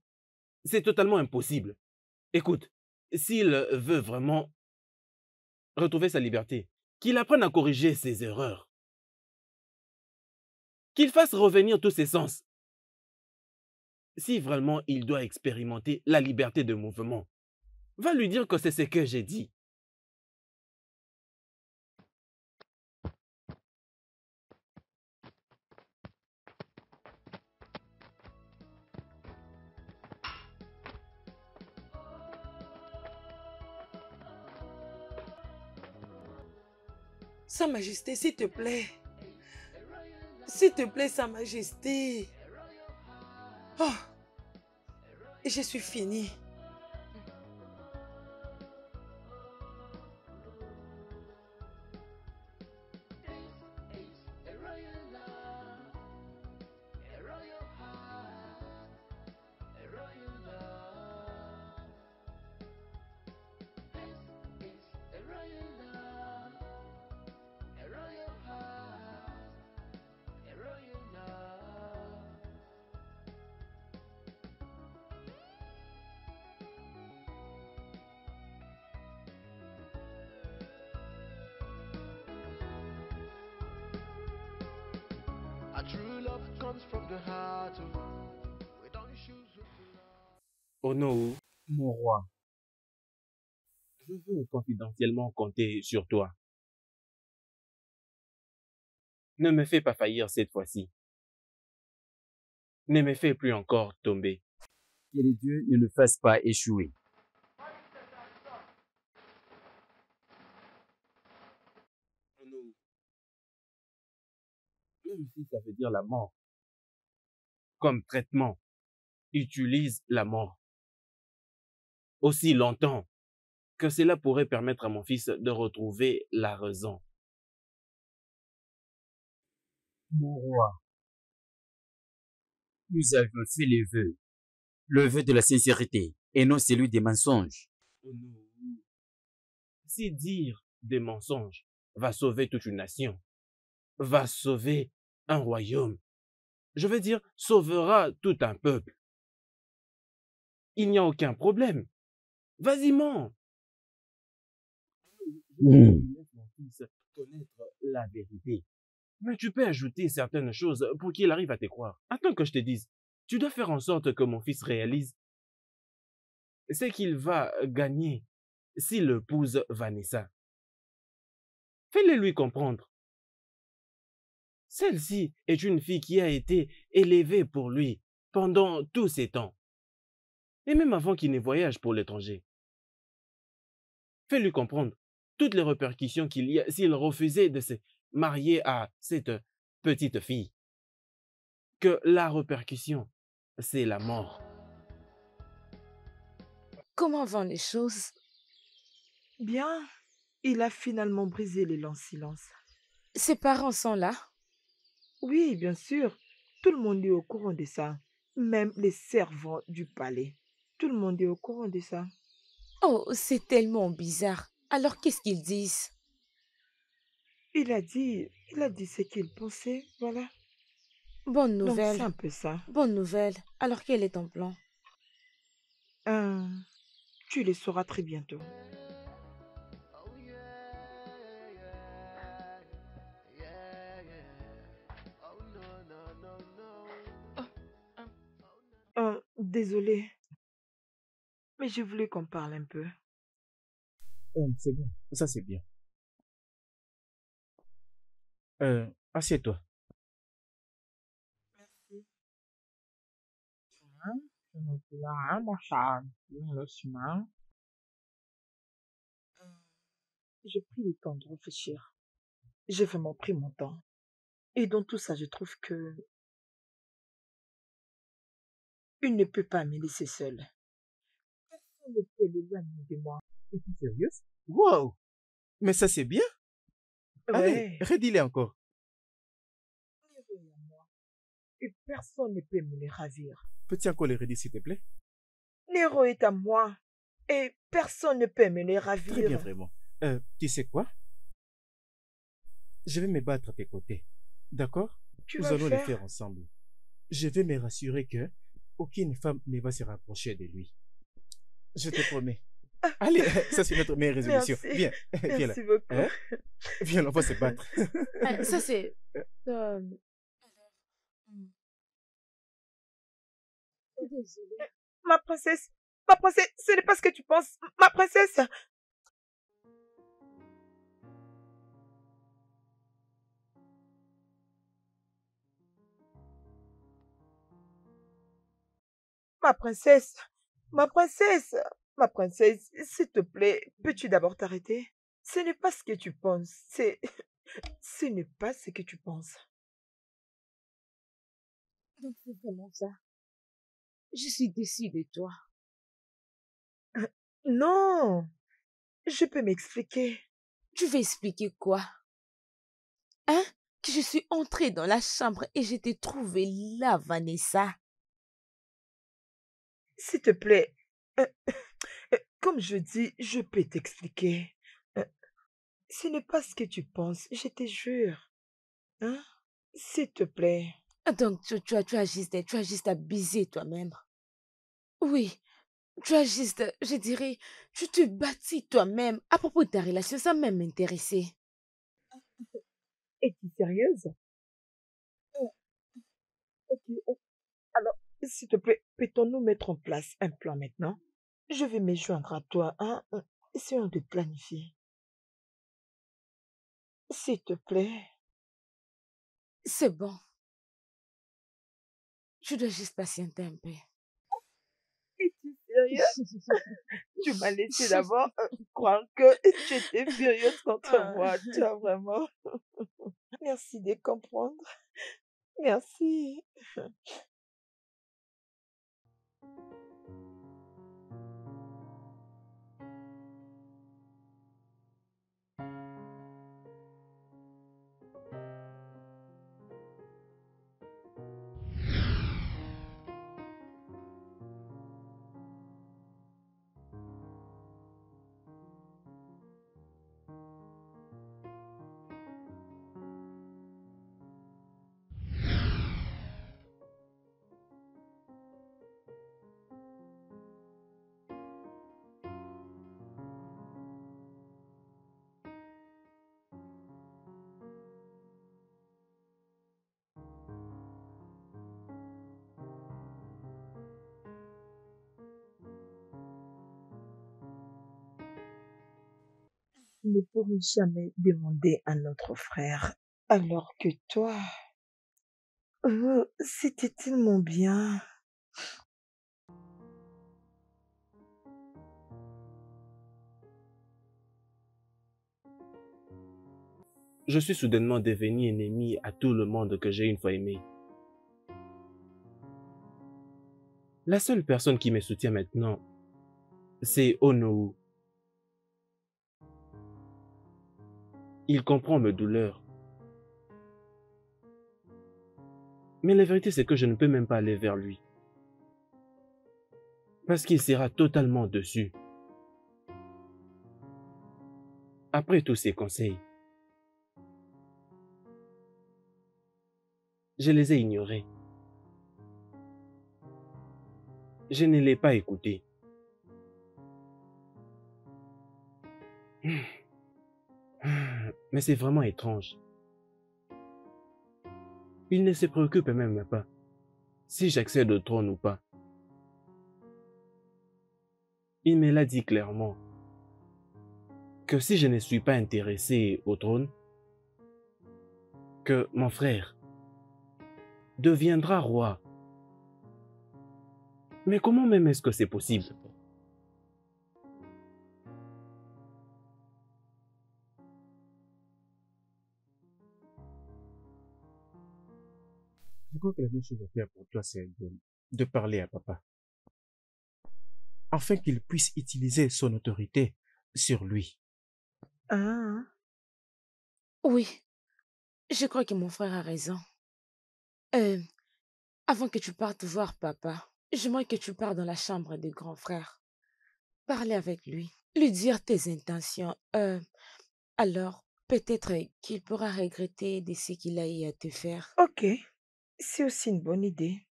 C'est totalement impossible. Écoute, s'il veut vraiment retrouver sa liberté, qu'il apprenne à corriger ses erreurs. Qu'il fasse revenir tous ses sens. Si vraiment il doit expérimenter la liberté de mouvement, va lui dire que c'est ce que j'ai dit. Sa Majesté, s'il te plaît. S'il te plaît, Sa Majesté. Oh, je suis finie. A true love comes from the heart. We don't choose who to love. Ono, mon roi, je veux confidentiellement compter sur toi. Ne me fais pas faillir cette fois-ci. Ne me fais plus encore tomber. Que les dieux ne le fassent pas échouer. Ono, même si ça veut dire la mort, comme traitement, utilise la mort. Aussi longtemps que cela pourrait permettre à mon fils de retrouver la raison. Mon roi, Nous avions fait le vœu de la sincérité, et non celui des mensonges. Oh non. Si dire des mensonges va sauver toute une nation, va sauver un royaume, je veux dire, sauvera tout un peuple, il n'y a aucun problème. Vas-y, mens. Laisse mon fils connaître la vérité. Mais tu peux ajouter certaines choses pour qu'il arrive à te croire. Attends que je te dise. Tu dois faire en sorte que mon fils réalise ce qu'il va gagner s'il épouse Vanessa. Fais-le lui comprendre. Celle-ci est une fille qui a été élevée pour lui pendant tous ces temps. Et même avant qu'il ne voyage pour l'étranger. Fais-lui comprendre toutes les répercussions qu'il y a s'il refusait de se marier à cette petite fille. Que la répercussion, c'est la mort. Comment vont les choses? Bien, il a finalement brisé les longs silences. Ses parents sont là? Oui, bien sûr, tout le monde est au courant de ça. Même les servants du palais. Tout le monde est au courant de ça. Oh, c'est tellement bizarre. Alors qu'est-ce qu'ils disent? Il a dit ce qu'il pensait, voilà. Bonne Donc nouvelle. c'est un peu ça. Bonne nouvelle. Alors quel est ton plan? Tu le sauras très bientôt. Désolée, mais j'ai voulu qu'on parle un peu. C'est bon, ça c'est bien. Assieds-toi. J'ai pris le temps de réfléchir. J'ai vraiment pris mon temps. Et dans tout ça, je trouve que il ne peut pas me laisser seule. Personne ne peut l'éloigner de moi. Es-tu sérieuse? Wow! Mais ça c'est bien. Allez, Ouais, redis-le encore. Nero est à moi. Et personne ne peut me le ravir. Peux-tu encore le redire s'il te plaît? Nero est à moi. Et personne ne peut me le ravir. Très bien, vraiment. Tu sais quoi? Je vais me battre à tes côtés. D'accord? Tu Nous vas allons le le faire? faire ensemble. Je vais me rassurer que aucune femme ne va se rapprocher de lui. Je te promets. Allez, ça c'est notre meilleure résolution. Merci. Viens, viens là. Merci beaucoup. Hein? Viens, on va se battre. Ça c'est... Désolée. Ma princesse, ce n'est pas ce que tu penses. Ma princesse. Ma princesse, ma princesse, ma princesse, s'il te plaît, peux-tu d'abord t'arrêter? Ce n'est pas ce que tu penses, ce n'est pas ce que tu penses. Donc c'est vraiment ça. Je suis déçue de toi. Non, je peux m'expliquer. Tu veux expliquer quoi? Hein? Que je suis entrée dans la chambre et je t'ai trouvé là, Vanessa. S'il te plaît, comme je dis, je peux t'expliquer. Euh, Ce n'est pas ce que tu penses, je te jure. Hein? S'il te plaît. Donc tu as juste à biser toi-même. Oui, tu as juste, je dirais, tu te bâtis toi-même à propos de ta relation sans même m'intéresser. Es-tu sérieuse? Ok. Alors, s'il te plaît, peut-on nous mettre en place un plan maintenant? Je vais me joindre à toi, hein? Essayons de planifier. S'il te plaît. C'est bon. Tu dois juste patienter un peu. Es-tu sérieuse? Tu m'as laissé d'abord croire que tu étais furieuse contre moi. Tu as vraiment... Merci de comprendre. Merci. ne pourrai jamais demander à notre frère, alors que toi, oh, c'était tellement bien. Je suis soudainement devenu ennemi à tout le monde que j'ai une fois aimé. La seule personne qui me soutient maintenant, c'est Onou. Il comprend mes douleurs. Mais la vérité, c'est que je ne peux même pas aller vers lui. Parce qu'il sera totalement dessus. Après tous ses conseils, je les ai ignorés. Je ne l'ai pas écouté. Mais c'est vraiment étrange. Il ne se préoccupe même pas si j'accède au trône ou pas. Il me l'a dit clairement que si je ne suis pas intéressé au trône, que mon frère deviendra roi. Mais comment même est-ce que c'est possible? Je crois que la meilleure chose à faire pour toi, c'est de parler à papa, afin qu'il puisse utiliser son autorité sur lui. Ah, Oui, je crois que mon frère a raison. Euh, Avant que tu partes voir papa, j'aimerais que tu pars dans la chambre du grand frère. Parler avec lui, lui dire tes intentions. Alors, peut-être qu'il pourra regretter de ce qu'il a eu à te faire. ok, c'est aussi une bonne idée.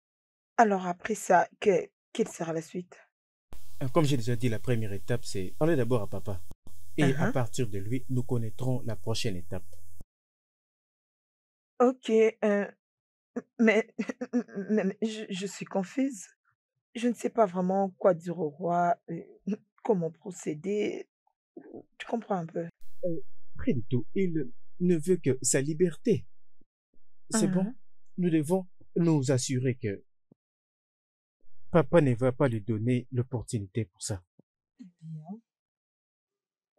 Alors après ça, quelle sera la suite? Comme j'ai déjà dit, la première étape, c'est parler d'abord à papa. Et à Uh-huh. partir de lui, nous connaîtrons la prochaine étape. Ok, mais, mais je suis confuse. Je ne sais pas vraiment quoi dire au roi, comment procéder. Tu comprends un peu? Rien du tout, il ne veut que sa liberté. C'est bon? Mhm. Nous devons nous assurer que papa ne va pas lui donner l'opportunité pour ça. Bien.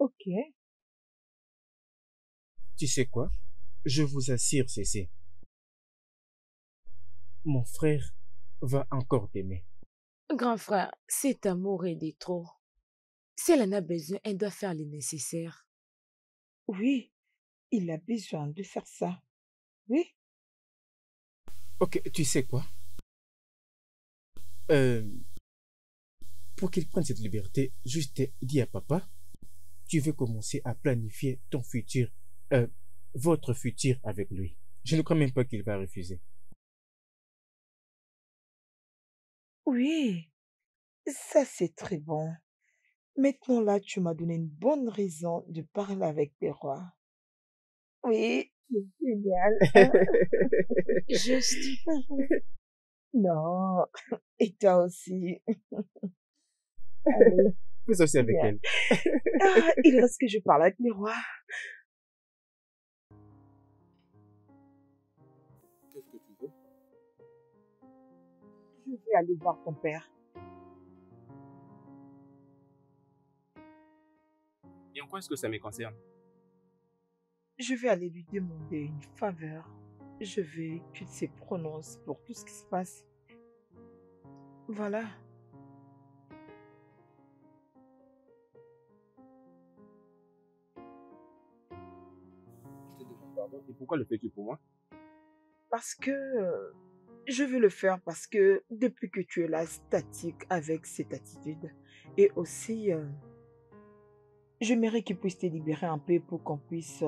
Ok. Tu sais quoi? Je vous assure, Cécile, mon frère va encore t'aimer. Grand frère, cet amour est de trop. Si elle en a besoin, elle doit faire le nécessaire. Oui, il a besoin de faire ça. Oui. Ok, tu sais quoi? Euh, pour qu'il prenne cette liberté, juste dis à papa, tu veux commencer à planifier ton futur, votre futur avec lui. Je ne crois même pas qu'il va refuser. Oui, ça c'est très bon. Maintenant là, tu m'as donné une bonne raison de parler avec les rois. Oui, c'est génial. Juste. Non, et toi aussi. Allez, Fais aussi avec bien. elle. Ah, il reste que je parle avec les rois. Qu'est-ce que tu veux? Je vais aller voir ton père. Et en quoi est-ce que ça me concerne? Je vais aller lui demander une faveur. Je veux qu'il se prononce pour tout ce qui se passe. Voilà. Je te demande pardon. Et pourquoi le fais-tu pour moi? Parce que je veux le faire parce que depuis que tu es là statique avec cette attitude et aussi j'aimerais qu'il puisse te libérer un peu pour qu'on puisse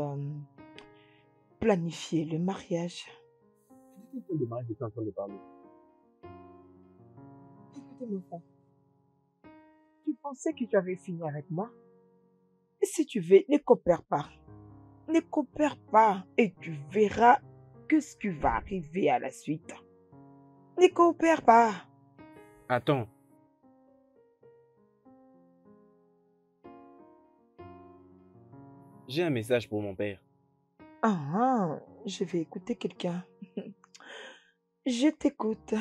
planifier le mariage. De quel de mariage tu es en train de parler? Écoutez-moi ça. Tu pensais que tu avais fini avec moi? Si tu veux, ne coopère pas. Ne coopère pas et tu verras que ce qui va arriver à la suite. Ne coopère pas. Attends. J'ai un message pour mon père. Ah, je vais écouter quelqu'un. Je t'écoute.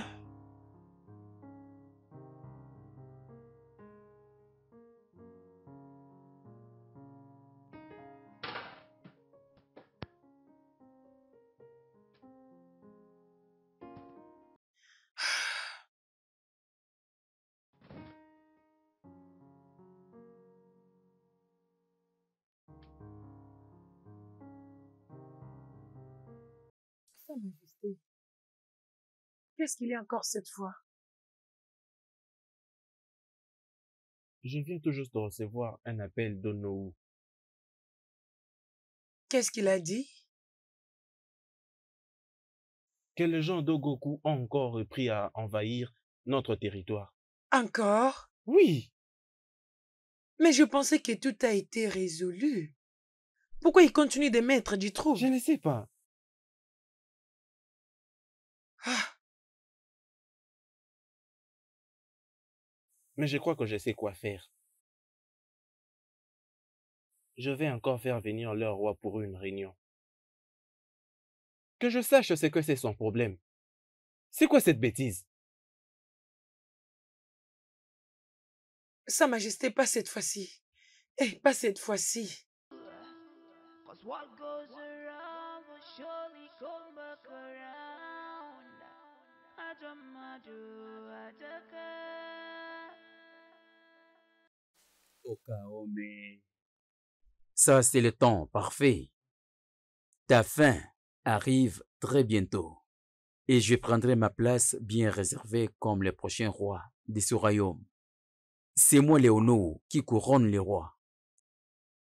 Sa Majesté, qu'est-ce qu'il y a encore cette fois? Je viens tout juste de recevoir un appel d'Onowu. Qu'est-ce qu'il a dit? Que les gens d'Ogoku ont encore repris à envahir notre territoire. Encore? Oui, Mais je pensais que tout a été résolu. Pourquoi il continue de mettre du je trouble? ne sais pas. Ah, Mais je crois que je sais quoi faire. Je vais encore faire venir leur roi pour une réunion. Que je sache ce que c'est son problème. C'est quoi cette bêtise? Sa Majesté, pas cette fois-ci. Eh, pas cette fois-ci. 'Cause what goes around will surely come back around. Adamadu, Adaka. Okaome. Ça, c'est le temps parfait. Ta fin arrive très bientôt. Et je prendrai ma place bien réservée comme le prochain roi de ce royaume. C'est moi, Léono, qui couronne les rois.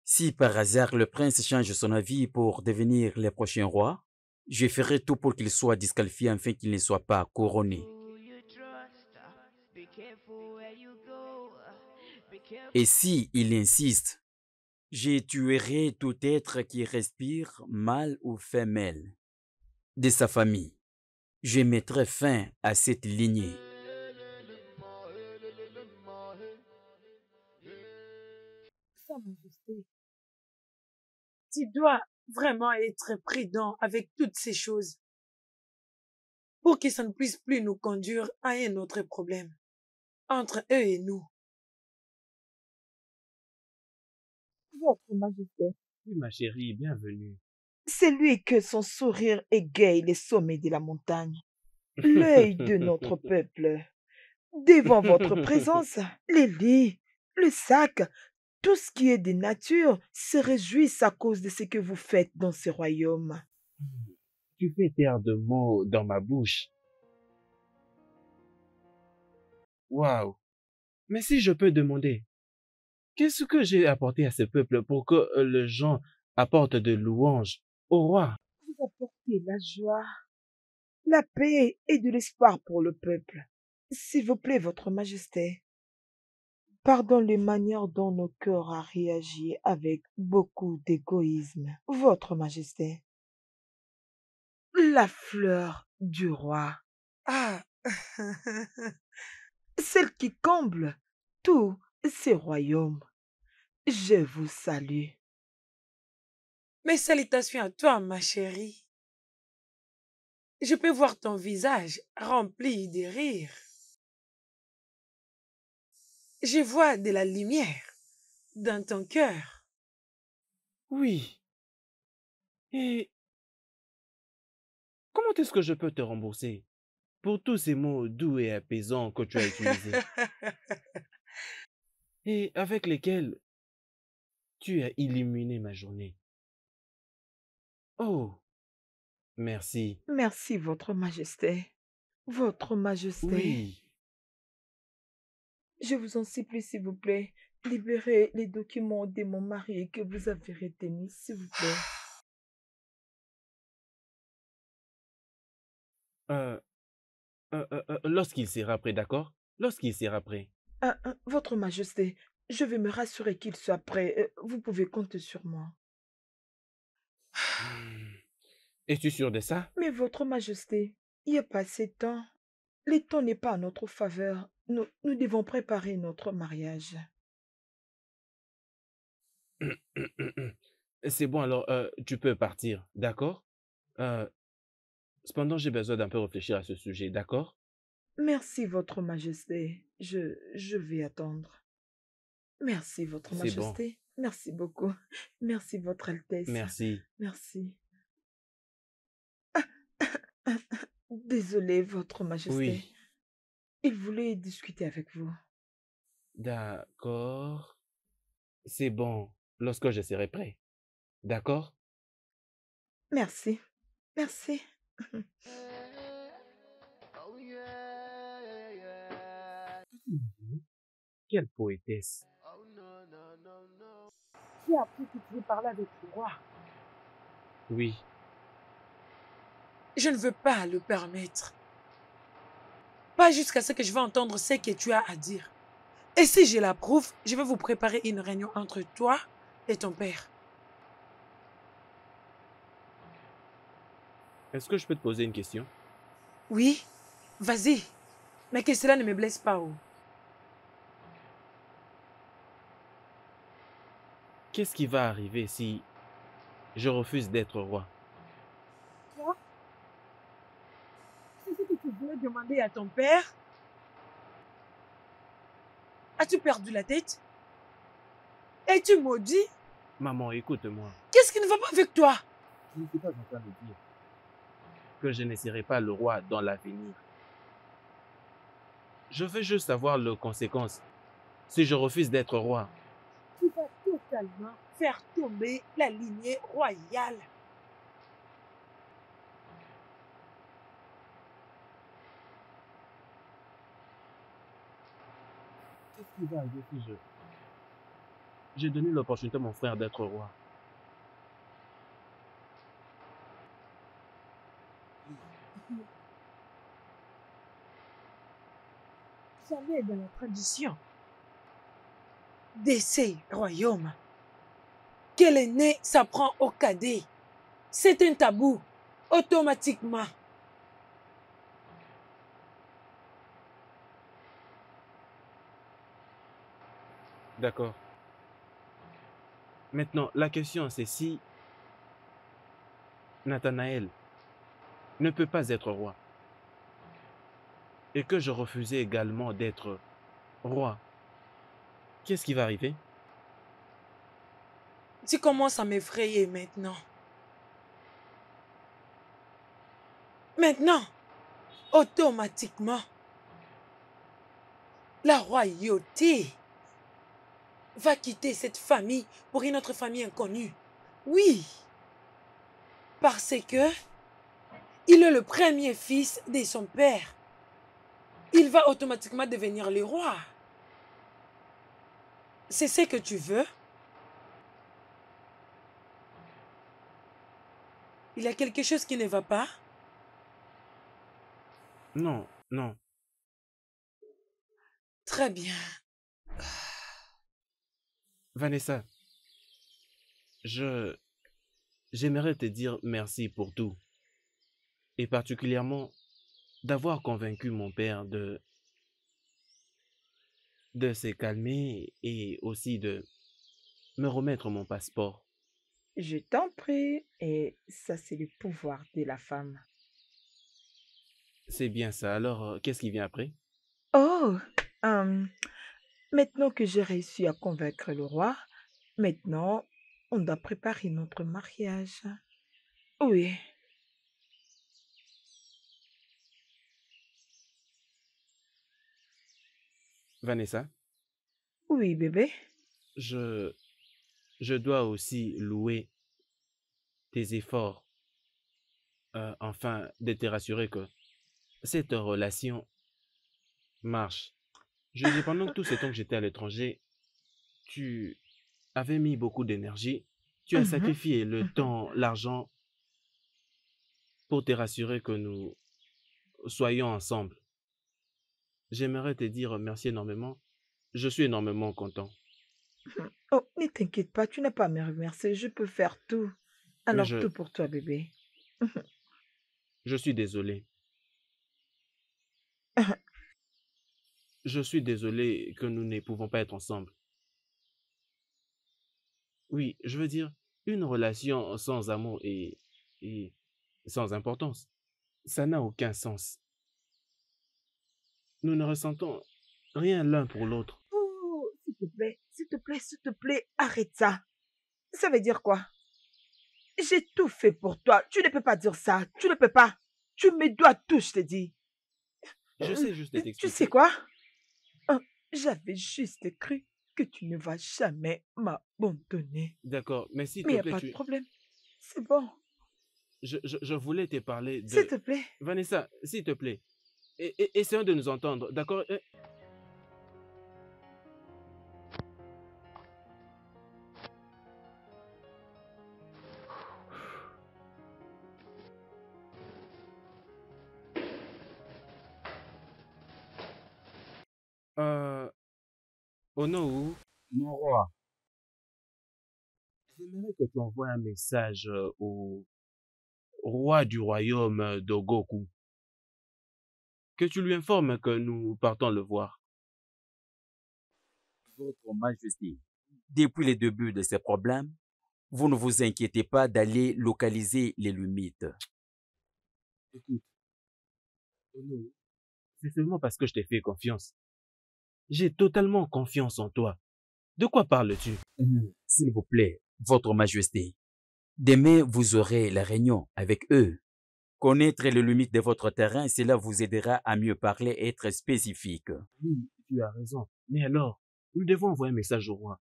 Si par hasard le prince change son avis pour devenir le prochain roi, je ferai tout pour qu'il soit disqualifié afin qu'il ne soit pas couronné. Who you trust, be careful where you go. Be careful. Et si il insiste, je tuerai tout être qui respire, mâle ou femelle, de sa famille. Je mettrai fin à cette lignée. Sa Majesté, tu dois vraiment être prudent avec toutes ces choses pour que ça ne puisse plus nous conduire à un autre problème entre eux et nous. Votre Majesté, Oui, ma chérie, bienvenue. c'est lui que son sourire égaye les sommets de la montagne. L'œil de notre peuple. Devant votre présence, les lits, le sac, tout ce qui est de nature se réjouissent à cause de ce que vous faites dans ce royaume. Tu fais taire de mots dans ma bouche. Waouh! Mais si je peux demander, qu'est-ce que j'ai apporté à ce peuple pour que les gens apportent de louanges au roi? Vous apportez la joie, la paix et de l'espoir pour le peuple. S'il vous plaît, Votre Majesté, pardon les manières dont nos cœurs a réagi avec beaucoup d'égoïsme. Votre Majesté, la fleur du roi, Ah, celle qui comble tous ces royaumes. Je vous salue. mes salutations à toi, ma chérie. Je peux voir ton visage rempli de rire. Je vois de la lumière dans ton cœur. Oui. Et comment est-ce que je peux te rembourser pour tous ces mots doux et apaisants que tu as utilisés et avec lesquels tu as illuminé ma journée? Oh, merci. Merci, Votre Majesté. Votre Majesté. Oui. Je vous en supplie, s'il vous plaît, libérez les documents de mon mari que vous avez retenus, s'il vous plaît. Lorsqu'il sera prêt, d'accord? Lorsqu'il sera prêt. Votre Majesté, je vais me rassurer qu'il soit prêt. Vous pouvez compter sur moi. Es-tu sûr de ça? Mais Votre Majesté, il n'y a pas assez de temps. Le temps n'est pas à notre faveur. Nous devons préparer notre mariage. C'est bon, alors tu peux partir, d'accord? Euh, Cependant, j'ai besoin d'un peu réfléchir à ce sujet, d'accord? Merci, Votre Majesté. Je vais attendre. Merci, Votre C'est bon, Majesté. Merci beaucoup. Merci, Votre Altesse. merci. Merci. Désolé, Votre Majesté. Oui, Il voulait discuter avec vous. d'accord. C'est bon, lorsque je serai prêt, d'accord? Merci. Merci. Oh yeah, yeah. Quelle poétesse. Oh no, no, no, no. J'ai appris que tu veux parler avec le roi. Oui, Je ne veux pas le permettre. Pas jusqu'à ce que je vais entendre ce que tu as à dire. Et si je l'approuve, je vais vous préparer une réunion entre toi et ton père. est-ce que je peux te poser une question? Oui, vas-y. Mais que cela ne me blesse pas. Oh. Qu'est-ce qui va arriver si je refuse d'être roi? Toi, c'est ce que tu voulais demander à ton père? As-tu perdu la tête? Es-tu maudit? Maman, écoute-moi. Qu'est-ce qui ne va pas avec toi? Je ne suis pas en train de dire que je ne serai pas le roi dans l'avenir. Je veux juste savoir les conséquences si je refuse d'être roi. Tu vas totalement faire tomber la lignée royale. Qu'est-ce qui va arriver si j'ai donné l'opportunité à mon frère d'être roi? Jamais dans la tradition de ces royaumes que l'aîné s'apprend au cadet. C'est un tabou, automatiquement. D'accord. Maintenant, la question c'est si Nathanaël ne peut pas être roi et que je refusais également d'être roi, qu'est-ce qui va arriver? Tu commences à m'effrayer maintenant. Maintenant, automatiquement, la royauté va quitter cette famille pour une autre famille inconnue. Oui, parce que il est le premier fils de son père. Il va automatiquement devenir le roi. C'est ce que tu veux? Il y a quelque chose qui ne va pas? Non, non. Très bien. Vanessa, j'aimerais te dire merci pour tout. Et particulièrement d'avoir convaincu mon père de se calmer et aussi de me remettre mon passeport. Je t'en prie. Et ça, c'est le pouvoir de la femme. C'est bien ça. Alors, qu'est-ce qui vient après? Oh, hum, maintenant que j'ai réussi à convaincre le roi, maintenant, on doit préparer notre mariage. Oui, Vanessa, oui, bébé. je, je dois aussi louer tes efforts, afin de te rassurer que cette relation marche. Je dis pendant que tout ce temps que j'étais à l'étranger, tu avais mis beaucoup d'énergie, tu as Mhm, sacrifié le mhm. temps, l'argent pour te rassurer que nous soyons ensemble. J'aimerais te dire merci énormément. Je suis énormément content. Oh, ne t'inquiète pas, tu n'as pas à me remercier, je peux faire tout. Mais Alors, tout pour toi, bébé. je suis désolé. Je suis désolé que nous ne pouvons pas être ensemble. Oui, je veux dire, Une relation sans amour et sans importance, ça n'a aucun sens. Nous ne ressentons rien l'un pour l'autre. Oh, s'il te plaît, s'il te plaît, s'il te plaît, arrête ça. Ça veut dire quoi? J'ai tout fait pour toi. Tu ne peux pas dire ça. Tu ne peux pas. Tu me dois tout, je te dis. Je sais juste Tu t'expliquer. sais quoi? J'avais juste cru que tu ne vas jamais m'abandonner. D'accord, mais s'il Mais il te n'y a plaît, pas de problème. C'est bon. je voulais te parler S'il de... te plaît. Vanessa, s'il te plaît, essayons de nous entendre, d'accord? Onowu, Mon roi, j'aimerais que tu envoies un message au roi du royaume d'Ogoku, que tu lui informes que nous partons le voir. votre majesté, depuis le début de ces problèmes, vous ne vous inquiétez pas d'aller localiser les limites. Écoute, Onowu, c'est seulement parce que je t'ai fait confiance. J'ai totalement confiance en toi. De quoi parles-tu? S'il vous plaît, votre majesté, demain vous aurez la réunion avec eux. Connaître les limites de votre terrain, cela vous aidera à mieux parler et être spécifique. Oui, tu as raison. Mais alors, nous devons envoyer un message au roi.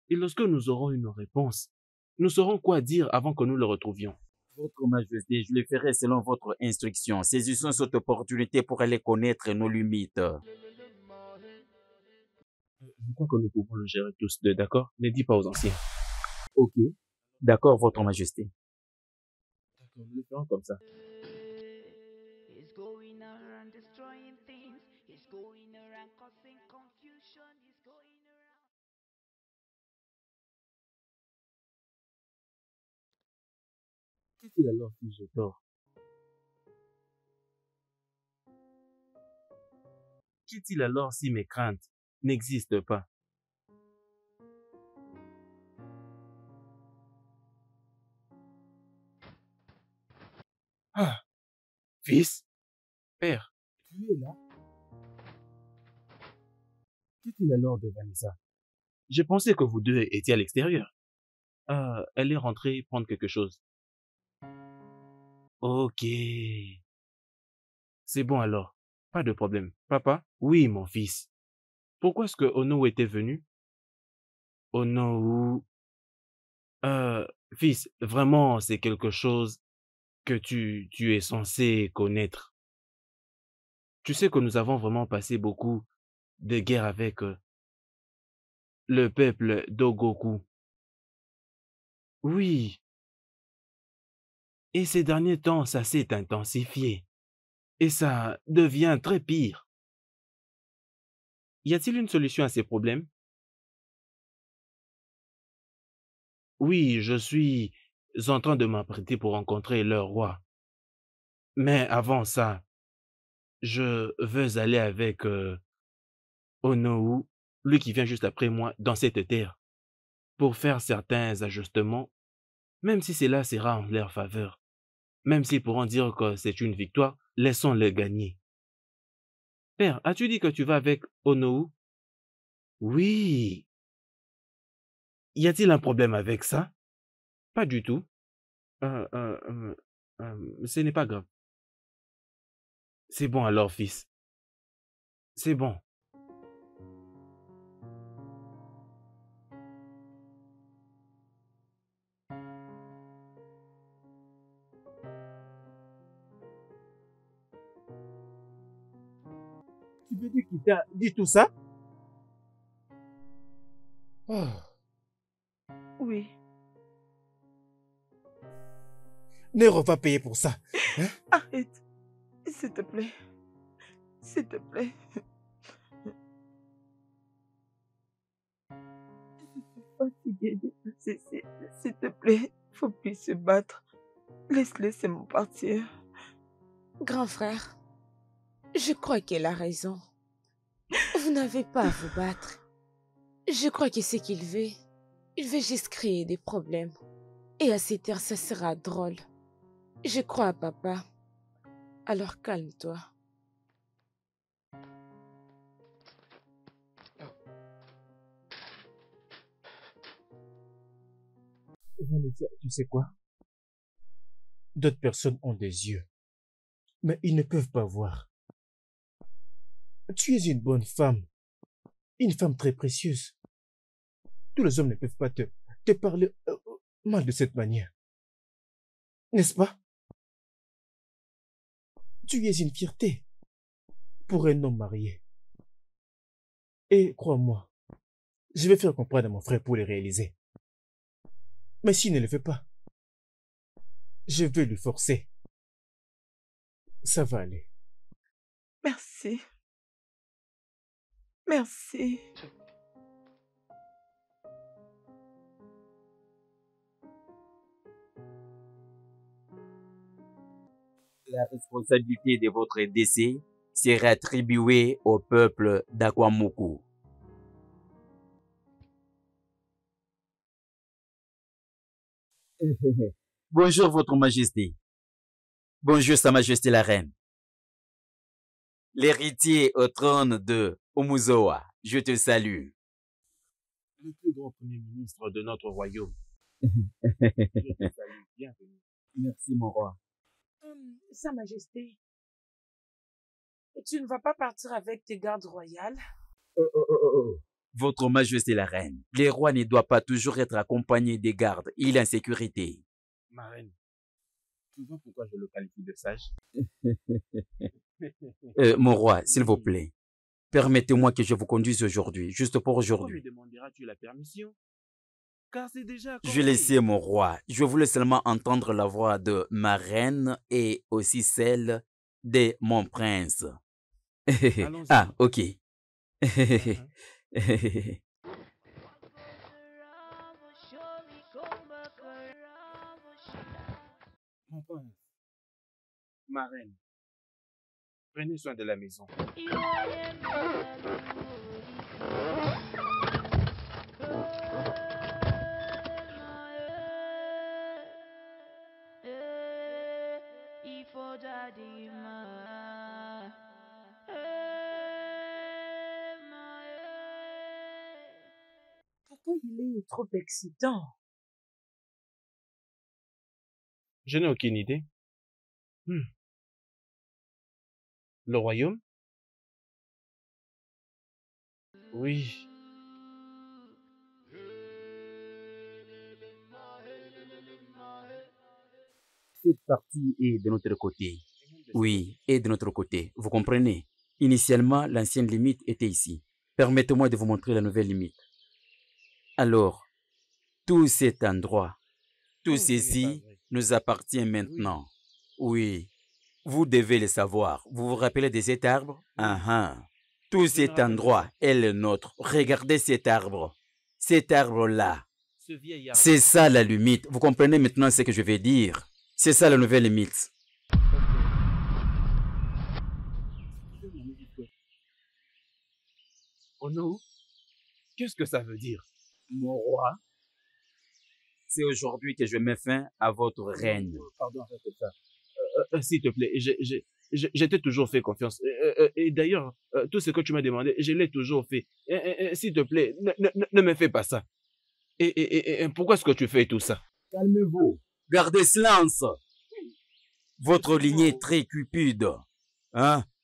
Et lorsque nous aurons une réponse, nous saurons quoi dire avant que nous le retrouvions. Votre majesté, je le ferai selon votre instruction. Saisissons cette opportunité pour aller connaître nos limites. Je crois que nous pouvons le gérer tous deux, d'accord? Ne dis pas aux anciens. Ok. D'accord, votre majesté. D'accord, nous le ferons comme ça. He's going around destroying things. He's going around causing confusion. He's going around. Qu'est-il alors si j'ai tort? Qu'est-il alors si mes craintes n'existent pas? Ah, fils, père, tu es là? Qu'est-il alors de Vanessa? J'ai pensé que vous deux étiez à l'extérieur. Elle est rentrée prendre quelque chose. Ok. C'est bon alors. Pas de problème. Papa? Oui, mon fils. Pourquoi est-ce que Onowu était venu? Onowu... Fils, vraiment, c'est quelque chose que tu es censé connaître. Tu sais que nous avons vraiment passé beaucoup de guerres avec le peuple d'Ogoku. Oui. Et ces derniers temps, ça s'est intensifié. Et ça devient très pire. Y a-t-il une solution à ces problèmes? Oui, je suis en train de m'apprêter pour rencontrer leur roi. Mais avant ça, je veux aller avec Onowu, lui qui vient juste après moi, dans cette terre, pour faire certains ajustements, même si cela sera en leur faveur. Même s'ils pourront dire que c'est une victoire, laissons-les gagner. Père, as-tu dit que tu vas avec Onowu? Oui. Y a-t-il un problème avec ça? Pas du tout. Ce n'est pas grave. C'est bon alors, fils. C'est bon. Tu veux dire qu'il t'a dit tout ça? Oui. Nero va payer pour ça. Hein? Arrête. S'il te plaît. S'il te plaît. Je suis fatiguée de ceci. S'il te plaît, faut plus se battre. Laisse-le seulement partir. Grand frère, je crois qu'elle a raison. Vous n'avez pas à vous battre. Je crois que c'est qu'il veut. Il veut juste créer des problèmes. Et à cette heure, ça sera drôle. Je crois à papa. Alors calme-toi. Vanessa, tu sais quoi? D'autres personnes ont des yeux, mais ils ne peuvent pas voir. Tu es une bonne femme, une femme très précieuse. Tous les hommes ne peuvent pas te parler mal de cette manière. N'est-ce pas? Tu es une fierté pour un homme marié. Et crois-moi, je vais faire comprendre à mon frère pour le réaliser. Mais s'il ne le fait pas, je vais lui forcer. Ça va aller. Merci. Merci. La responsabilité de votre décès sera attribuée au peuple d'Akwamoku. Bonjour, Votre Majesté. Bonjour, Sa Majesté la Reine. L'héritier au trône de Omuzoa, je te salue. Le plus grand premier ministre de notre royaume. Je te salue. Bienvenue. Merci, mon roi. Sa Majesté, tu ne vas pas partir avec tes gardes royales? Votre Majesté la Reine, les rois ne doivent pas toujours être accompagnés des gardes. Il est en sécurité. Ma reine, tu vois pourquoi je le qualifie de sage? Mon roi, s'il vous plaît, permettez-moi que je vous conduise aujourd'hui, juste pour Pourquoi aujourd'hui. me demanderas-tu la permission? Car c'est déjà Je le accordé. sais, mon roi. Je voulais seulement entendre la voix de ma reine et aussi celle de mon prince. Allons-y. Ah, ok. Mon prince, ma reine, prenez soin de la maison. Pourquoi il est trop excitant? Je n'ai aucune idée. Le royaume? Oui. Cette partie est de notre côté. Oui, est de notre côté. Vous comprenez? Initialement, l'ancienne limite était ici. Permettez-moi de vous montrer la nouvelle limite. Alors, tout cet endroit, tout Oh, ce n'est pas ceci vrai. nous appartient maintenant. Oui, vous devez le savoir. Vous vous rappelez de cet arbre? Tout Je me cet rappelle de endroit ça. est le nôtre. Regardez cet arbre. Cet arbre-là. Ce vieil arbre. C'est ça la limite. Vous comprenez maintenant ce que je vais dire? C'est ça la nouvelle limite. Oh non. Qu'est-ce que ça veut dire? Mon roi, c'est aujourd'hui que je mets fin à votre règne. Pardon, arrête ça. S'il te plaît, je t'ai toujours fait confiance. Et d'ailleurs, tout ce que tu m'as demandé, je l'ai toujours fait. S'il te plaît, ne me fais pas ça. Et pourquoi est-ce que tu fais tout ça? Calmez-vous. Gardez silence. Votre lignée est très cupide.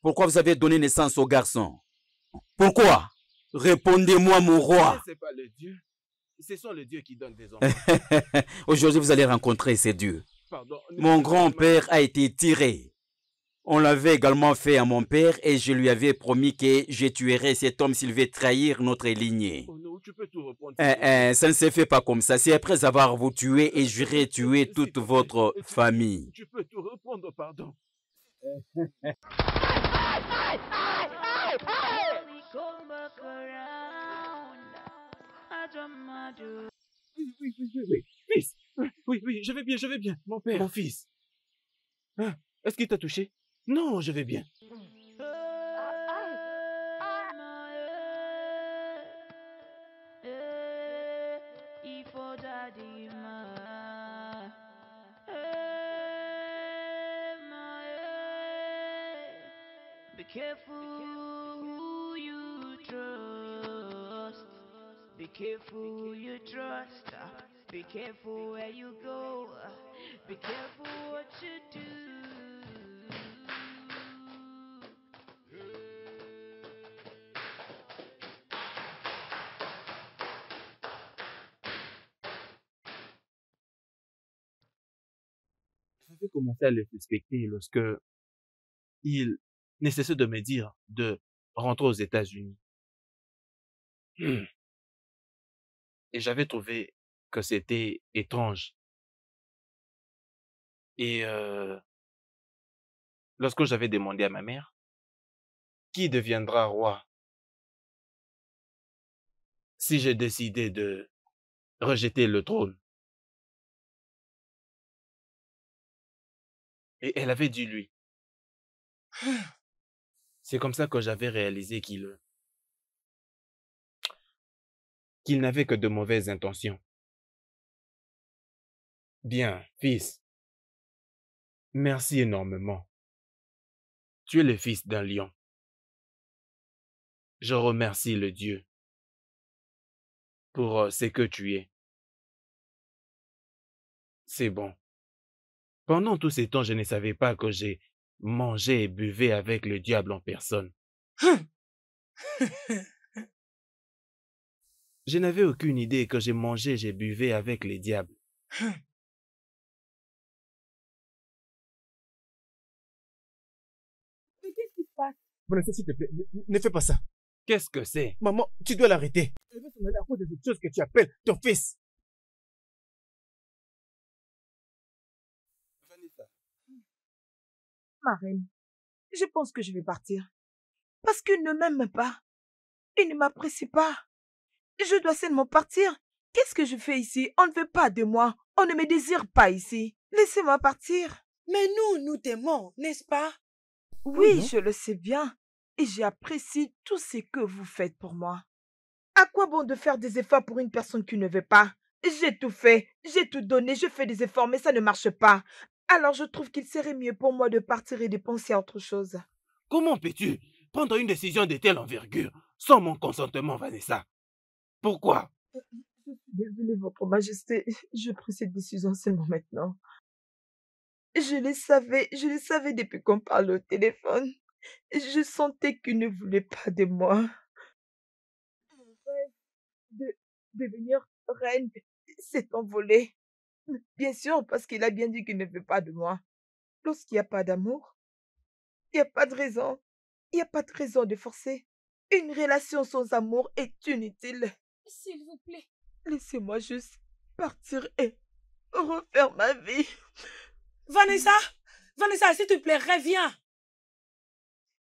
Pourquoi vous avez donné naissance au garçon? Pourquoi? Répondez-moi, mon roi. C'est pas le Dieu. Ce sont les dieux qui donnent des enfants. Aujourd'hui, vous allez rencontrer ces dieux. Pardon. Mon grand-père a été tiré. On l'avait également fait à mon père et je lui avais promis que je tuerais cet homme s'il veut trahir notre lignée. Oh non, tu peux tout reprendre. Ça ne se fait pas comme ça. C'est après avoir vous tué et juré tuer toute votre famille. Tu peux tout reprendre, pardon. Oui, fils. Oui, je vais bien, mon père. Mon fils. Est-ce qu'il t'a touché? Non, je vais bien. careful who you trust. Be careful who you trust. Be careful where you go. Be careful what you do. J'avais commencé à le suspecter lorsque il ne cessait de me dire de rentrer aux États-Unis. Et j'avais trouvé que c'était étrange. Et lorsque j'avais demandé à ma mère qui deviendra roi si j'ai décidé de rejeter le trône, et elle avait dit lui. C'est comme ça que j'avais réalisé qu'il n'avait que de mauvaises intentions. Bien, fils, merci énormément. Tu es le fils d'un lion. Je remercie le Dieu pour ce que tu es. C'est bon. Pendant tous ces temps, je ne savais pas que j'ai mangé et buvé avec le diable en personne. Je n'avais aucune idée que j'ai mangé, j'ai buvé avec les diables. Mais qu'est-ce qui se passe? Vanessa, s'il te plaît, ne fais pas ça. Qu'est-ce que c'est? Maman, tu dois l'arrêter. Elle va s'en aller à cause de cette chose que tu appelles ton fils. Vanessa. Ma reine, je pense que je vais partir. Parce qu'il ne m'aime pas. Il ne m'apprécie pas. Je dois seulement partir. Qu'est-ce que je fais ici? On ne veut pas de moi. On ne me désire pas ici. Laissez-moi partir. Mais nous t'aimons, n'est-ce pas? Oui, je le sais bien. Et j'apprécie tout ce que vous faites pour moi. À quoi bon de faire des efforts pour une personne qui ne veut pas? J'ai tout fait, j'ai tout donné, je fais des efforts, mais ça ne marche pas. Alors je trouve qu'il serait mieux pour moi de partir et de penser à autre chose. Comment peux-tu prendre une décision de telle envergure sans mon consentement, Vanessa? Pourquoi? Je suis désolée, Votre Majesté. Je prends cette décision seulement maintenant. Je le savais depuis qu'on parlait au téléphone. Je sentais qu'il ne voulait pas de moi. Mon rêve de devenir reine s'est envolé. Bien sûr, parce qu'il a bien dit qu'il ne veut pas de moi. Lorsqu'il n'y a pas d'amour, il n'y a pas de raison. Il n'y a pas de raison de forcer. Une relation sans amour est inutile. S'il vous plaît. Laissez-moi juste partir et refaire ma vie. Vanessa! Vanessa, s'il te plaît, reviens!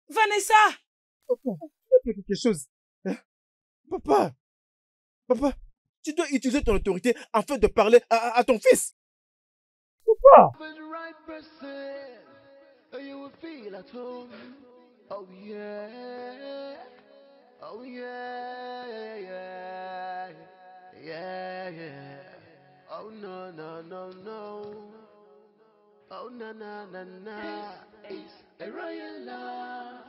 Vanessa! Papa, fais quelque chose. Hein? Papa! Papa, tu dois utiliser ton autorité afin de parler à ton fils. Papa! For the right person, you will feel at home. Oh yeah, oh yeah, yeah, yeah, yeah. Oh no, no, no, no. Oh na na na na. This is a royal love,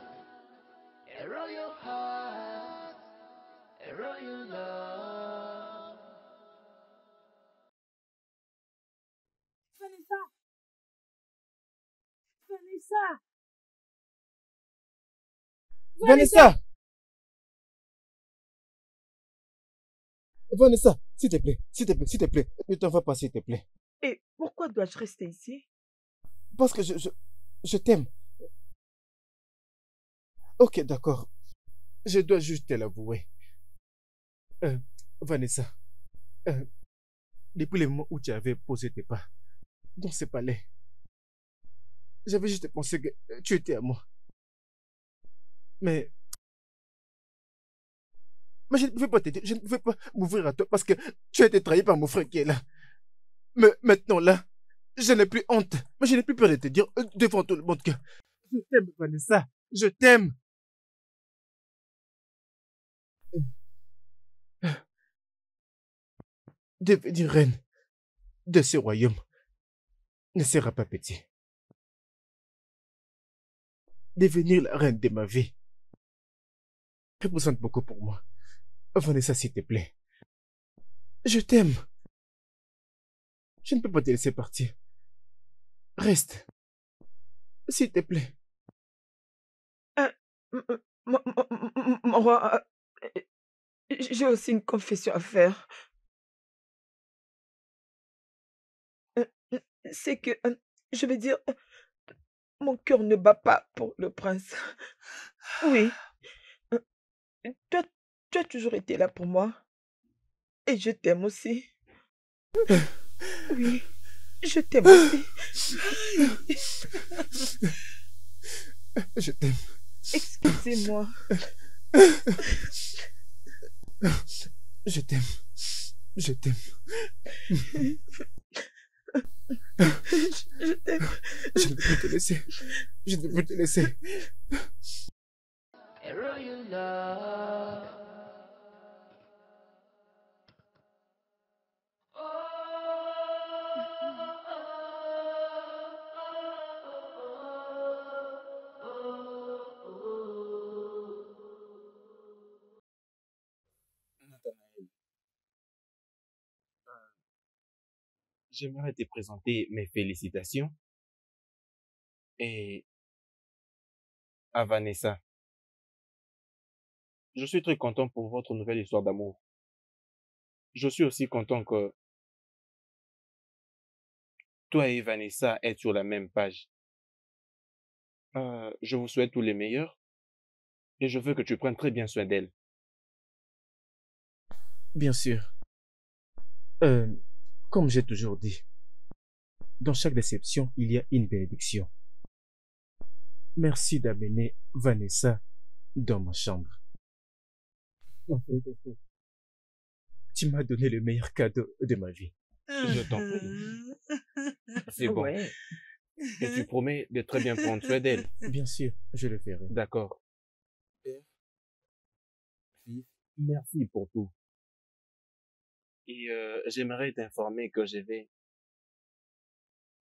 a royal heart, a royal love. Vanessa! Vanessa! Vanessa! Vanessa, s'il te plaît, s'il te plaît, s'il te plaît, ne t'en vas pas, s'il te plaît. Et pourquoi dois-je rester ici? Parce que je t'aime. Ok, d'accord. Je dois juste te l'avouer. Vanessa, depuis le moment où tu avais posé tes pas dans ce palais, j'avais juste pensé que tu étais à moi. Mais je ne pouvais pas t'aider, je ne pouvais pas m'ouvrir à toi parce que tu as été trahi par mon frère qui est là. Mais maintenant là, je n'ai plus honte, mais je n'ai plus peur de te dire devant tout le monde que je t'aime, Vanessa, je t'aime. Devenir reine de ce royaume ne sera pas petit. devenir la reine de ma vie. Représente beaucoup pour moi. Vanessa, s'il te plaît. Je t'aime. Je ne peux pas te laisser partir. Reste. S'il te plaît. Mon roi, j'ai aussi une confession à faire. C'est que, je vais dire, mon cœur ne bat pas pour le prince. Oui, toi, tu as toujours été là pour moi. Et je t'aime aussi. Oui, je t'aime aussi. Je t'aime. Excusez-moi. Je t'aime. Je t'aime. Je t'aime. Je ne peux plus te laisser. Je ne peux plus te laisser. Royal love. Nathanaël, j'aimerais te présenter mes félicitations et à Vanessa. Je suis très content pour votre nouvelle histoire d'amour. Je suis aussi content que toi et Vanessa êtes sur la même page. Je vous souhaite tous les meilleurs et je veux que tu prennes très bien soin d'elle. Bien sûr. Comme j'ai toujours dit, dans chaque déception, il y a une bénédiction. Merci d'amener Vanessa dans ma chambre. En fait, tu m'as donné le meilleur cadeau de ma vie. Je t'en prie. C'est bon. Ouais. Et tu promets de très bien prendre soin d'elle. Bien sûr, je le ferai. D'accord. Père, fils, merci pour tout. Et j'aimerais t'informer que je vais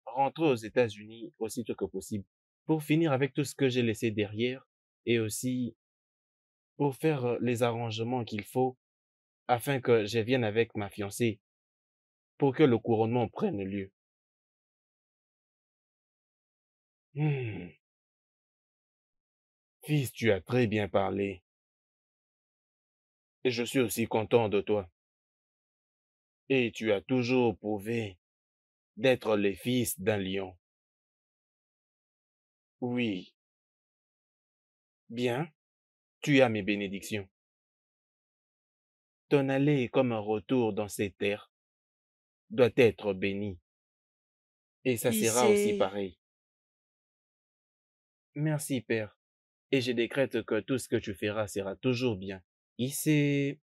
rentrer aux États-Unis aussitôt que possible pour finir avec tout ce que j'ai laissé derrière et aussi pour faire les arrangements qu'il faut afin que je vienne avec ma fiancée pour que le couronnement prenne lieu. Fils, tu as très bien parlé. Et je suis aussi content de toi. Et tu as toujours prouvé d'être le fils d'un lion. Oui. Bien, tu as mes bénédictions. Ton aller comme un retour dans ces terres doit être béni. Et ça sera aussi pareil. Merci, Père. Et je décrète que tout ce que tu feras sera toujours bien. Ici.